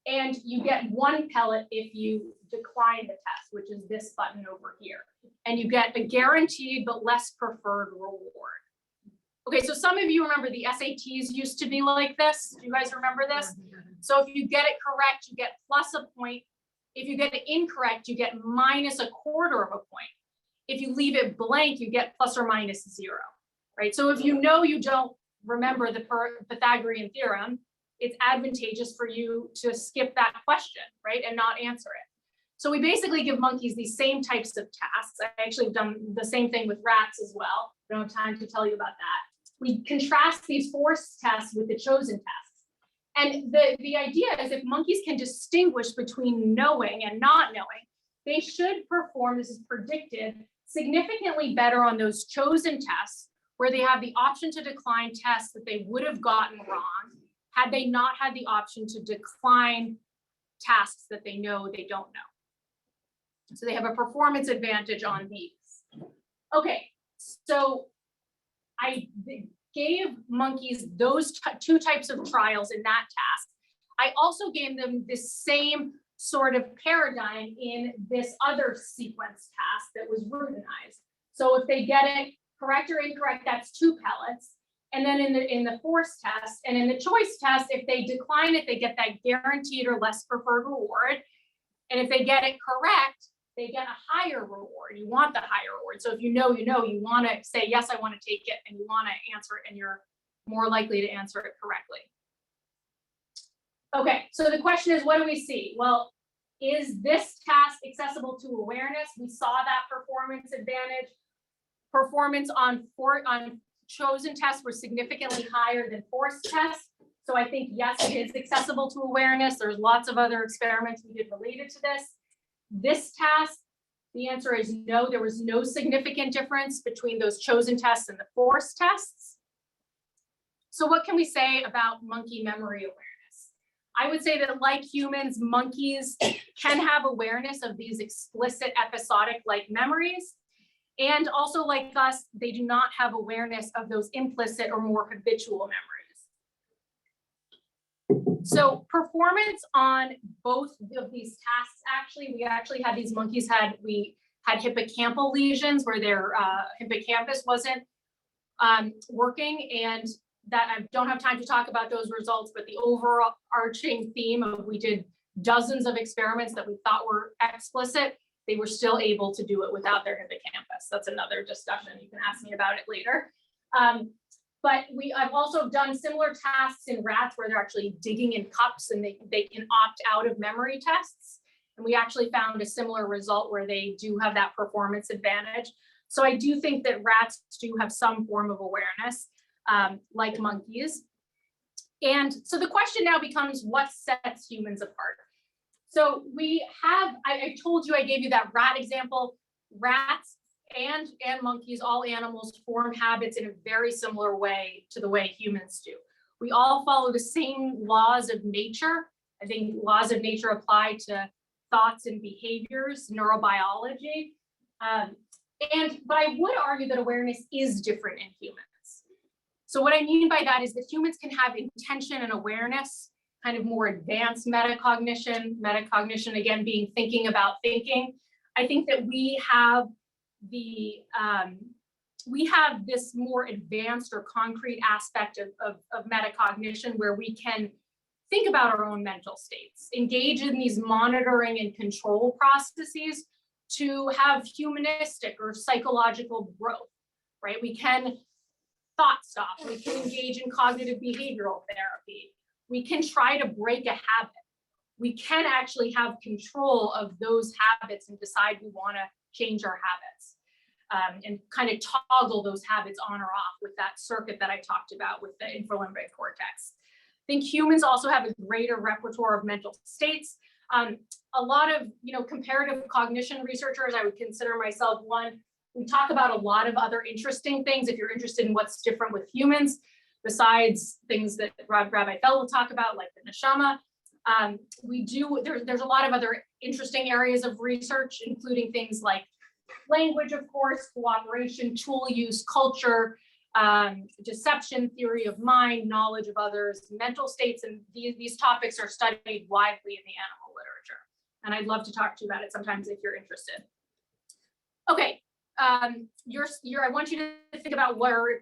And you get 1 pellet if you decline the test, which is this button over here. And you get a guaranteed but less preferred reward. Okay, so some of you remember the SATs used to be like this. Do you guys remember this? So if you get it correct, you get plus a point. If you get it incorrect, you get minus a quarter of a point. If you leave it blank, you get plus or minus 0, right? So if you know you don't remember the Pythagorean theorem, it's advantageous for you to skip that question, right? And not answer it. So we basically give monkeys these same types of tasks. I actually have done the same thing with rats as well. I don't have time to tell you about that. We contrast these forced tests with the chosen tests. And the idea is if monkeys can distinguish between knowing and not knowing, they should perform, this is predicted, significantly better on those chosen tests where they have the option to decline tests that they would have gotten wrong had they not had the option to decline tasks that they know they don't know. So they have a performance advantage on these. Okay, so I gave monkeys those 2 types of trials in that task. I also gave them this same sort of paradigm in this other sequence task that was routinized. So if they get it correct or incorrect, that's 2 pellets. And then in the force test and in the choice test, if they decline it, they get that guaranteed or less preferred reward. And if they get it correct, they get a higher reward. You want the higher reward. So if you know, you want to say, yes, I want to take it, and you want to answer it, and you're more likely to answer it correctly. Okay, so the question is, what do we see? Well, is this task accessible to awareness? We saw that performance advantage. Performance on chosen tests were significantly higher than forced tests. So I think, yes, it is accessible to awareness. There's lots of other experiments we did related to this. This task, the answer is no, there was no significant difference between those chosen tests and the forced tests. So what can we say about monkey memory awareness? I would say that like humans, monkeys can have awareness of these explicit episodic-like memories. And also like us, they do not have awareness of those implicit or more habitual memories. So performance on both of these tasks, we actually had these monkeys we had hippocampal lesions where their hippocampus wasn't working, and that I don't have time to talk about those results, but the overarching theme of we did dozens of experiments that we thought were explicit, they were still able to do it without their hippocampus. That's another discussion. You can ask me about it later. But I've also done similar tasks in rats where they're actually digging in cups and they can opt out of memory tests. And we actually found a similar result where they do have that performance advantage. So I do think that rats do have some form of awareness, like monkeys. And so the question now becomes, what sets humans apart? So we have, I told you, I gave you that rat example. Rats and monkeys, all animals, form habits in a very similar way to the way humans do. We all follow the same laws of nature. I think laws of nature apply to thoughts and behaviors, neurobiology. But I would argue that awareness is different in humans. So what I mean by that is that humans can have intention and awareness, kind of more advanced metacognition again being thinking about thinking. I think that we have this more advanced or concrete aspect of metacognition where we can think about our own mental states, engage in these monitoring and control processes to have humanistic or psychological growth, right? We can thought stop, we can engage in cognitive behavioral therapy, we can try to break a habit. We can actually have control of those habits and decide we want to change our habits, and kind of toggle those habits on or off with that circuit that I talked about with the infralimbic cortex. I think humans also have a greater repertoire of mental states. A lot of comparative cognition researchers, I would consider myself one. We talk about a lot of other interesting things if you're interested in what's different with humans, besides things that Rabbi Fell will talk about, like the neshama. There's a lot of other interesting areas of research, including things like language, of course, cooperation, tool use, culture, deception, theory of mind, knowledge of others, mental states, and these topics are studied widely in the animal literature. And I'd love to talk to you about it sometimes if you're interested. Okay, I want you to think about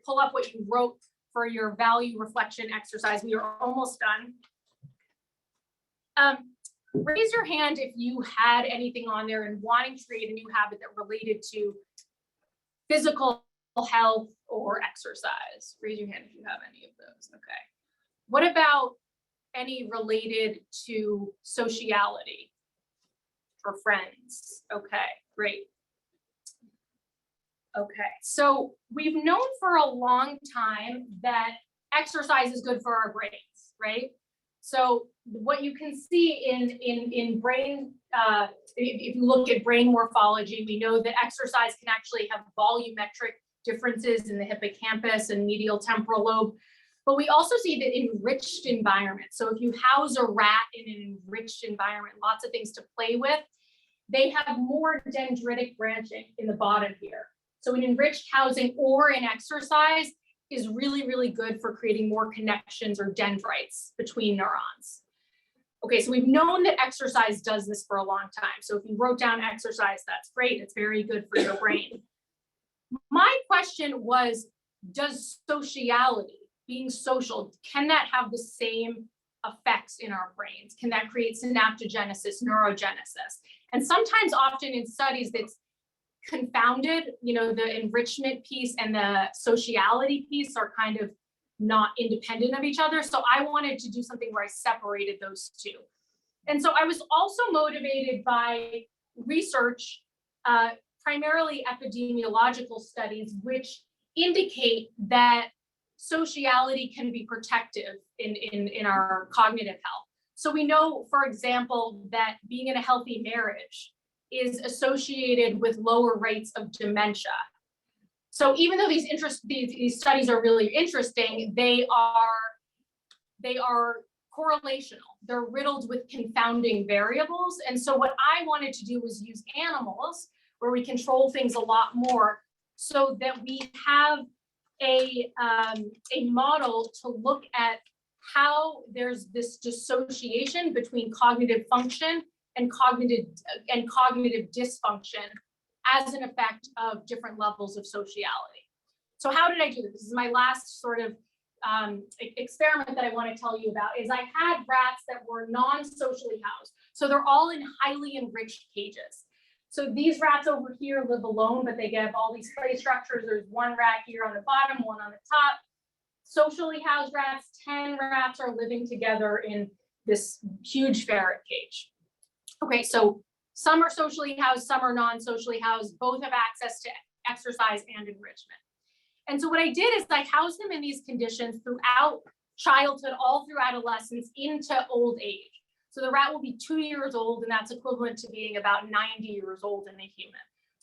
pull up what you wrote for your value reflection exercise. We are almost done. Raise your hand if you had anything on there and wanting to create a new habit that related to physical health or exercise. Raise your hand if you have any of those. Okay. What about any related to sociality or friends? Okay, great. Okay, so we've known for a long time that exercise is good for our brains, right? So what you can see in brain, if you look at brain morphology, we know that exercise can actually have volumetric differences in the hippocampus and medial temporal lobe. But we also see that enriched environments. So if you house a rat in an enriched environment, lots of things to play with, they have more dendritic branching in the bottom here. So in enriched housing or in exercise is really, really good for creating more connections or dendrites between neurons. Okay, so we've known that exercise does this for a long time. So if you wrote down exercise, that's great. It's very good for your brain. My question was, does sociality, being social, can that have the same effects in our brains? Can that create synaptogenesis, neurogenesis? And sometimes, often in studies, that's confounded, the enrichment piece and the sociality piece are kind of not independent of each other. So I wanted to do something where I separated those two. And so I was also motivated by research, primarily epidemiological studies, which indicate that sociality can be protective in our cognitive health. So we know, for example, that being in a healthy marriage is associated with lower rates of dementia. So even though these studies are really interesting, they are correlational. They're riddled with confounding variables. And so what I wanted to do was use animals where we control things a lot more so that we have a model to look at how there's this dissociation between cognitive function and cognitive dysfunction as an effect of different levels of sociality. So how did I do this? This is my last sort of experiment that I want to tell you about. Is I had rats that were non-socially housed. So they're all in highly enriched cages. So these rats over here live alone, but they have all these play structures. There's one rat here on the bottom, one on the top. Socially housed rats, 10 rats are living together in this huge ferret cage. Okay, so some are socially housed, some are non-socially housed. Both have access to exercise and enrichment. And so what I did is I housed them in these conditions throughout childhood, all through adolescence, into old age. So the rat will be 2 years old, and that's equivalent to being about 90 years old in a human.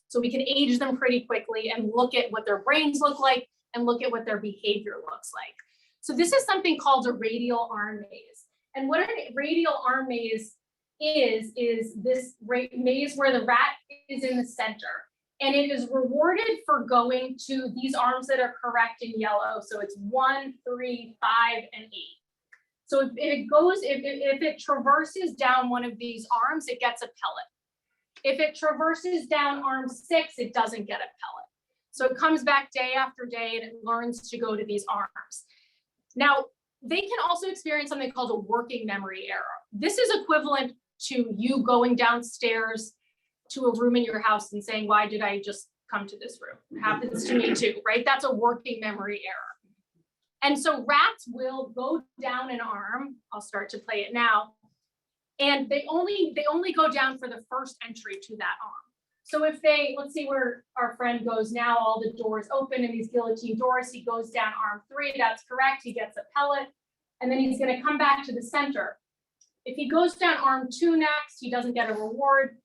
So we can age them pretty quickly and look at what their brains look like and look at what their behavior looks like. So this is something called a radial arm maze. And what a radial arm maze is this maze where the rat is in the center. And it is rewarded for going to these arms that are correct in yellow. So it's 1, 3, 5, and 8. So if it traverses down one of these arms, it gets a pellet. If it traverses down arm 6, it doesn't get a pellet. So it comes back day after day and it learns to go to these arms. Now, they can also experience something called a working memory error. This is equivalent to you going downstairs to a room in your house and saying, why did I just come to this room? It happens to me too, right? That's a working memory error. And so rats will go down an arm. I'll start to play it now. And they only go down for the first entry to that arm. So if let's see where our friend goes now, all the doors open and these guillotine doors, he goes down arm 3, that's correct, he gets a pellet, and then he's gonna come back to the center. If he goes down arm 2 next, he doesn't get a reward,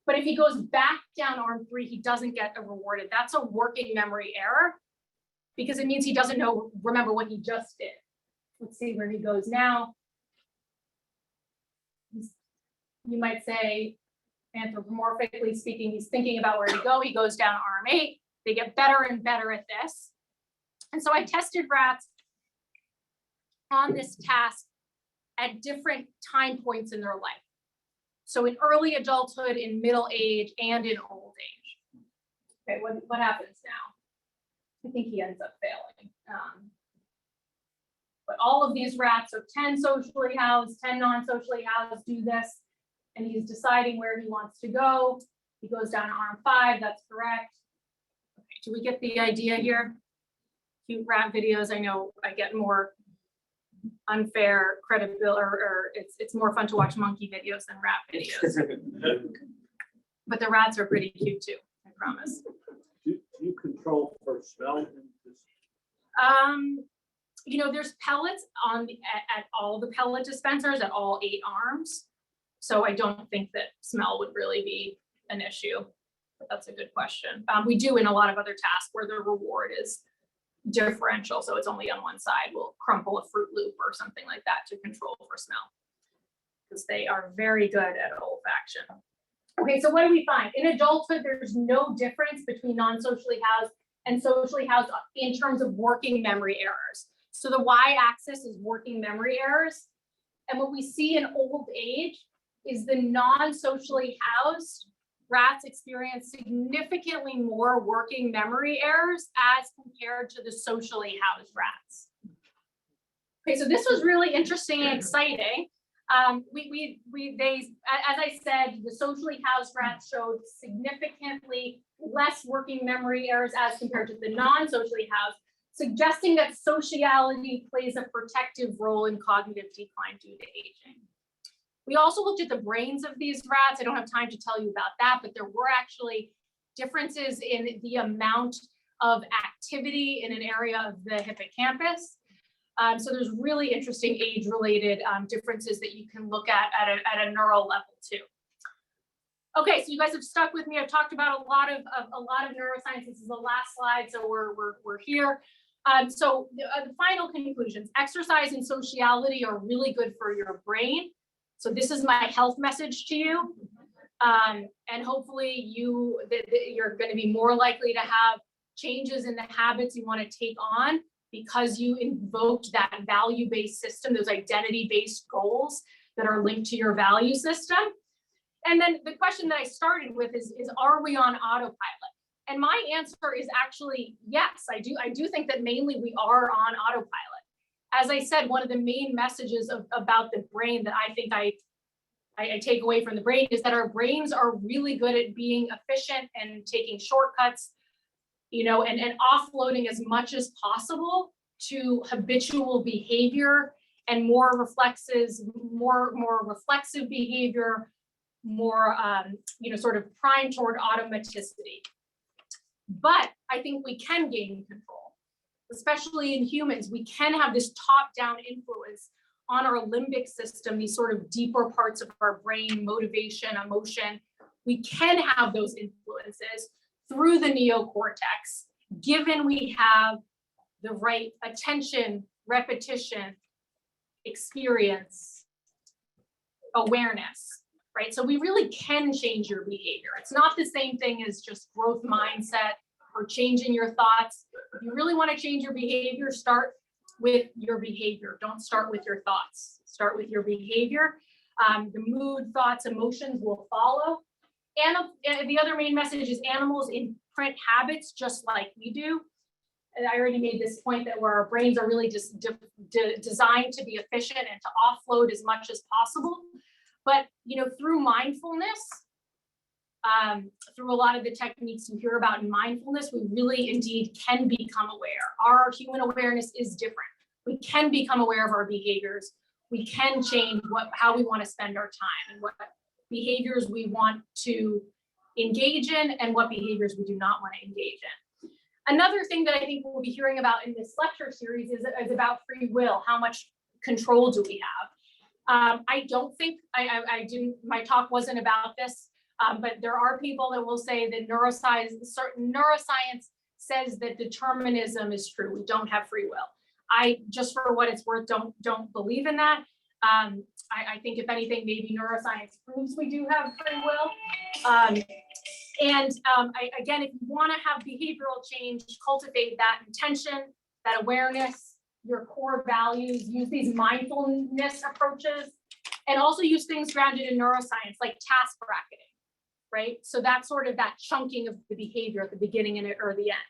but if he goes back down arm 3, he doesn't get a rewarded. That's a working memory error because it means he doesn't remember what he just did. Let's see where he goes now. You might say, anthropomorphically speaking, he's thinking about where to go. He goes down arm 8. They get better and better at this. And so I tested rats on this task at different time points in their life. So in early adulthood, in middle age, and in old age. Okay, what happens now? I think he ends up failing. But all of these rats, so 10 socially housed, 10 non-socially housed, do this, and he's deciding where he wants to go. He goes down to arm 5, that's correct. Okay, do we get the idea here? Cute rat videos, I know I get more unfair credibility, or it's more fun to watch monkey videos than rat videos. But the rats are pretty cute too, I promise. Do you control for smell in this? You know, there's pellets on at all the pellet dispensers at all 8 arms. So I don't think that smell would really be an issue. But that's a good question. We do in a lot of other tasks where the reward is differential, so it's only on one side. We'll crumple a Fruit Loop or something like that to control for smell, because they are very good at olfaction. Okay, so what do we find? In adulthood, there's no difference between non-socially housed and socially housed in terms of working memory errors. So the y-axis is working memory errors. And what we see in old age is the non-socially housed rats experience significantly more working memory errors as compared to the socially housed rats. Okay, so this was really interesting and exciting. As I said, the socially housed rats showed significantly less working memory errors as compared to the non-socially housed, suggesting that sociality plays a protective role in cognitive decline due to aging. We also looked at the brains of these rats. I don't have time to tell you about that, but there were actually differences in the amount of activity in an area of the hippocampus. So there's really interesting age-related differences that you can look at a neural level too. Okay, so you guys have stuck with me. I've talked about a lot of neuroscience. This is the last slide, so we're here. So the final conclusions: exercise and sociality are really good for your brain. So this is my health message to you, and hopefully you're going to be more likely to have changes in the habits you want to take on, because you invoked that value-based system, those identity-based goals that are linked to your value system. And then the question that I started with is are we on autopilot? And my answer is actually yes. I do think that mainly we are on autopilot. As I said, one of the main messages about the brain that I think I take away from the brain is that our brains are really good at being efficient and taking shortcuts, you know, and offloading as much as possible to habitual behavior and more reflexive behavior, more sort of primed toward automaticity. But I think we can gain control, especially in humans. We can have this top-down influence on our limbic system, these sort of deeper parts of our brain, motivation, emotion. We can have those influences through the neocortex, given we have the right attention, repetition, experience, awareness, right? So we really can change your behavior. It's not the same thing as just growth mindset or changing your thoughts. If you really want to change your behavior, start with your behavior. Don't start with your thoughts. Start with your behavior. The mood, thoughts, emotions will follow. And the other main message is animals imprint habits just like we do. And I already made this point that where our brains are really just designed to be efficient and to offload as much as possible. But through mindfulness, through a lot of the techniques you hear about in mindfulness, we really indeed can become aware. Our human awareness is different. We can become aware of our behaviors. We can change how we want to spend our time and what behaviors we want to engage in and what behaviors we do not want to engage in. Another thing that I think we'll be hearing about in this lecture series is about free will. How much control do we have? I don't think my talk wasn't about this, but there are people that will say that neuroscience says that determinism is true. We don't have free will. I, just for what it's worth, don't believe in that. I think if anything, maybe neuroscience proves we do have free will. Again, if you want to have behavioral change, cultivate that intention, that awareness, your core values, use these mindfulness approaches, and also use things grounded in neuroscience like task bracketing, right? So that's sort of that chunking of the behavior at the beginning and or the end.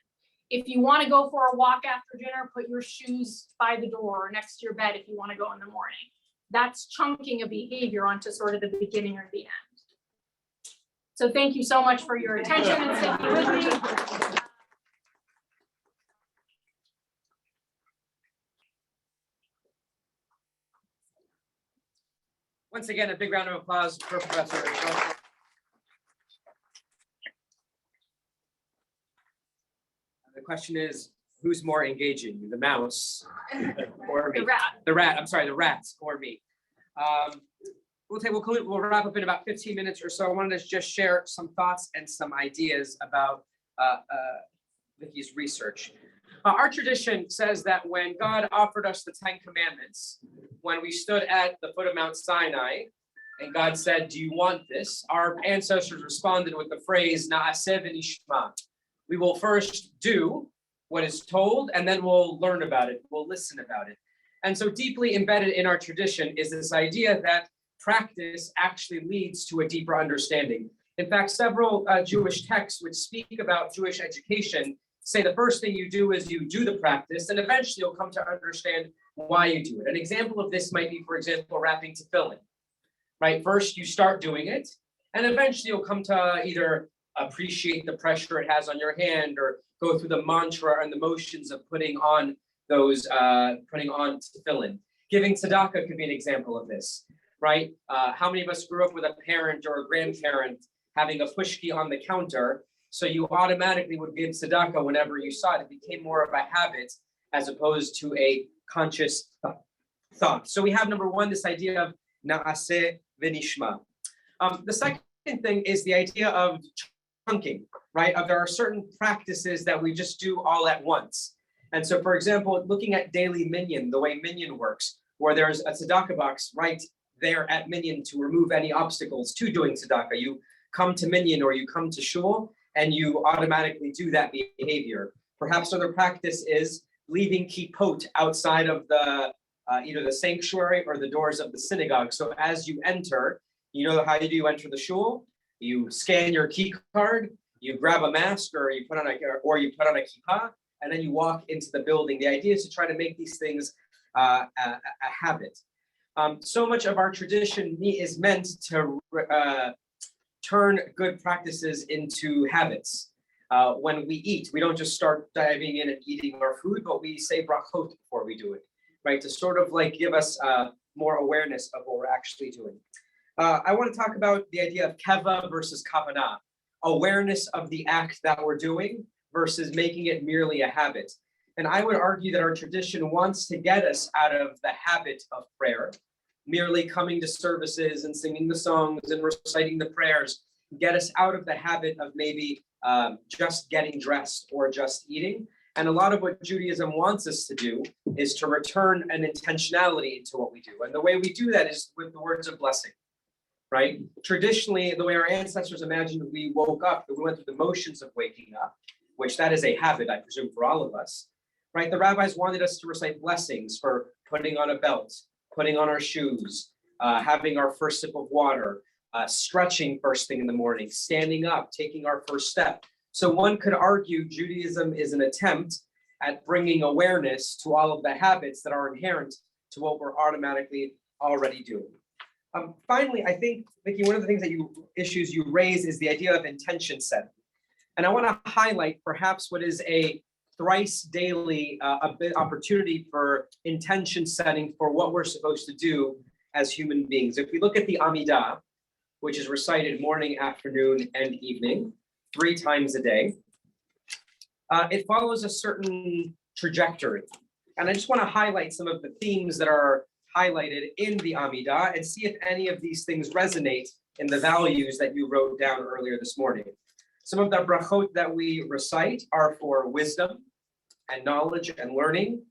If you want to go for a walk after dinner, put your shoes by the door or next to your bed if you want to go in the morning. That's chunking a behavior onto sort of the beginning or the end. So thank you so much for your attention and sticking with me. Once again, a big round of applause for Professor Rotkow. The question is, who's more engaging, the mouse or me? The rat. The rat, I'm sorry, the rats or me. We'll wrap up in about 15 minutes or so. I wanted to just share some thoughts and some ideas about Vicky's research. Our tradition says that when God offered us the 10 Commandments, when we stood at the foot of Mount Sinai, and God said, "Do you want this?" Our ancestors responded with the phrase, "Na'aseh v'nishma." We will first do what is told, and then we'll learn about it. We'll listen about it. And so deeply embedded in our tradition is this idea that practice actually leads to a deeper understanding. In fact, several Jewish texts which speak about Jewish education say the first thing you do is you do the practice, and eventually you'll come to understand why you do it. An example of this might be, for example, wrapping tefillin, right? First, you start doing it, and eventually you'll come to either appreciate the pressure it has on your hand or go through the mantra and the motions of putting on tefillin. Giving tzedakah could be an example of this, right? How many of us grew up with a parent or a grandparent having a pushki on the counter, so you automatically would give tzedakah whenever you saw it? It became more of a habit as opposed to a conscious thought. So we have, number one, this idea of na'aseh v'nishma. The second thing is the idea of chunking, right? There are certain practices that we just do all at once. And so, for example, looking at daily minyan, the way minyan works, where there's a tzedakah box right there at minyan to remove any obstacles to doing tzedakah. You come to minyan or you come to shul, and you automatically do that behavior. Perhaps another practice is leaving kippot outside of the either the sanctuary or the doors of the synagogue. So as you enter, you know how you enter the shul. You scan your key card, you grab a mask, or you put on a kippah, and then you walk into the building. The idea is to try to make these things a habit. So much of our tradition is meant to turn good practices into habits. When we eat, we don't just start diving in and eating our food, but we say brachot before we do it, right? To sort of like give us more awareness of what we're actually doing. I want to talk about the idea of keva versus kavanah, awareness of the act that we're doing versus making it merely a habit. And I would argue that our tradition wants to get us out of the habit of prayer, merely coming to services and singing the songs and reciting the prayers, get us out of the habit of maybe just getting dressed or just eating. And a lot of what Judaism wants us to do is to return an intentionality into what we do. And the way we do that is with the words of blessing, right? Traditionally, the way our ancestors imagined we woke up, we went through the motions of waking up, which that is a habit, I presume, for all of us, right? The rabbis wanted us to recite blessings for putting on a belt, putting on our shoes, having our first sip of water, stretching first thing in the morning, standing up, taking our first step. So one could argue Judaism is an attempt at bringing awareness to all of the habits that are inherent to what we're automatically already doing. Finally, I think, Vicki, one of the issues you raise is the idea of intention setting. And I want to highlight perhaps what is a thrice daily opportunity for intention setting for what we're supposed to do as human beings. If we look at the Amidah, which is recited morning, afternoon, and evening, 3 times a day, it follows a certain trajectory. And I just want to highlight some of the themes that are highlighted in the Amidah and see if any of these things resonate in the values that you wrote down earlier this morning. Some of the brachot that we recite are for wisdom and knowledge and learning,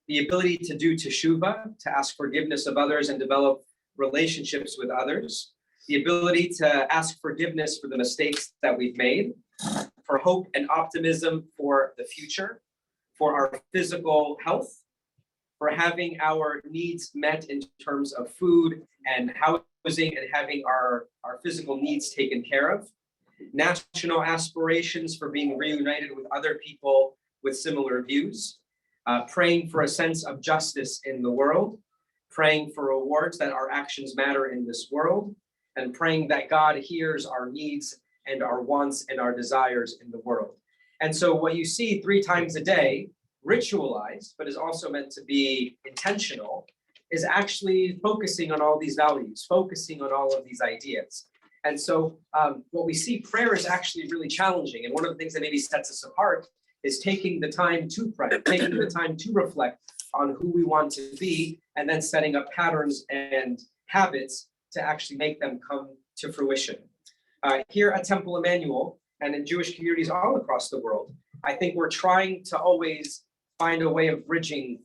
the ability to do teshuvah, to ask forgiveness of others and develop relationships with others, the ability to ask forgiveness for the mistakes that we've made, for hope and optimism for the future, for our physical health, for having our needs met in terms of food and housing and having our physical needs taken care of, national aspirations for being reunited with other people with similar views, praying for a sense of justice in the world, praying for rewards that our actions matter in this world, and praying that God hears our needs and our wants and our desires in the world. And so what you see 3 times a day, ritualized, but is also meant to be intentional, is actually focusing on all these values, focusing on all of these ideas. And so what we see, prayer is actually really challenging. And one of the things that maybe sets us apart is taking the time to pray, taking the time to reflect on who we want to be, and then setting up patterns and habits to actually make them come to fruition. Here at Temple Emanu-El and in Jewish communities all across the world, I think we're trying to always find a way of bridging,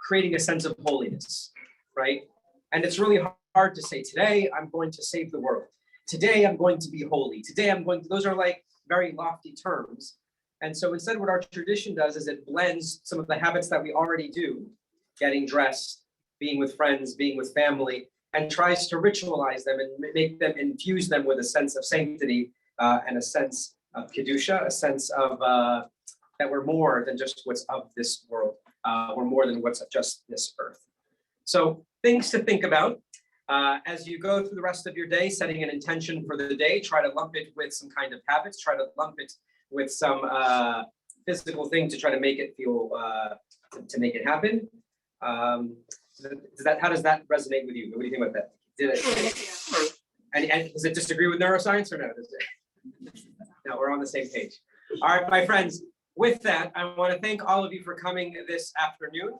creating a sense of holiness, right? And it's really hard to say, today I'm going to save the world. Today I'm going to be holy. Today I'm going to, those are like very lofty terms. And so instead what our tradition does is it blends some of the habits that we already do, getting dressed, being with friends, being with family, and tries to ritualize them and make them, infuse them with a sense of sanctity and a sense of kedusha, a sense of that we're more than just what's of this world. We're more than what's of just this earth. So things to think about as you go through the rest of your day, setting an intention for the day, try to lump it with some kind of habits, try to lump it with some physical thing to try to make it feel, to make it happen. How does that resonate with you? What do you think about that? And does it disagree with neuroscience or no? No, we're on the same page. All right, my friends, with that, I want to thank all of you for coming this afternoon.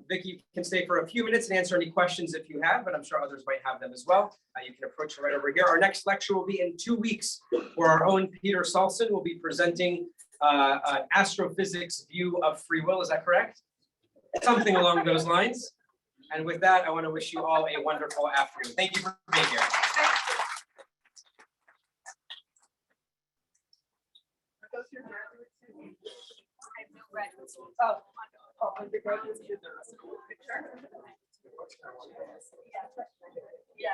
Vicky, you can stay for a few minutes and answer any questions if you have, but I'm sure others might have them as well. You can approach it right over here. Our next lecture will be in 2 weeks, where our own Peter Salson will be presenting an astrophysics view of free will. Is that correct? Something along those lines. And with that, I want to wish you all a wonderful afternoon. Thank you for being here. Undergraduates. Yeah.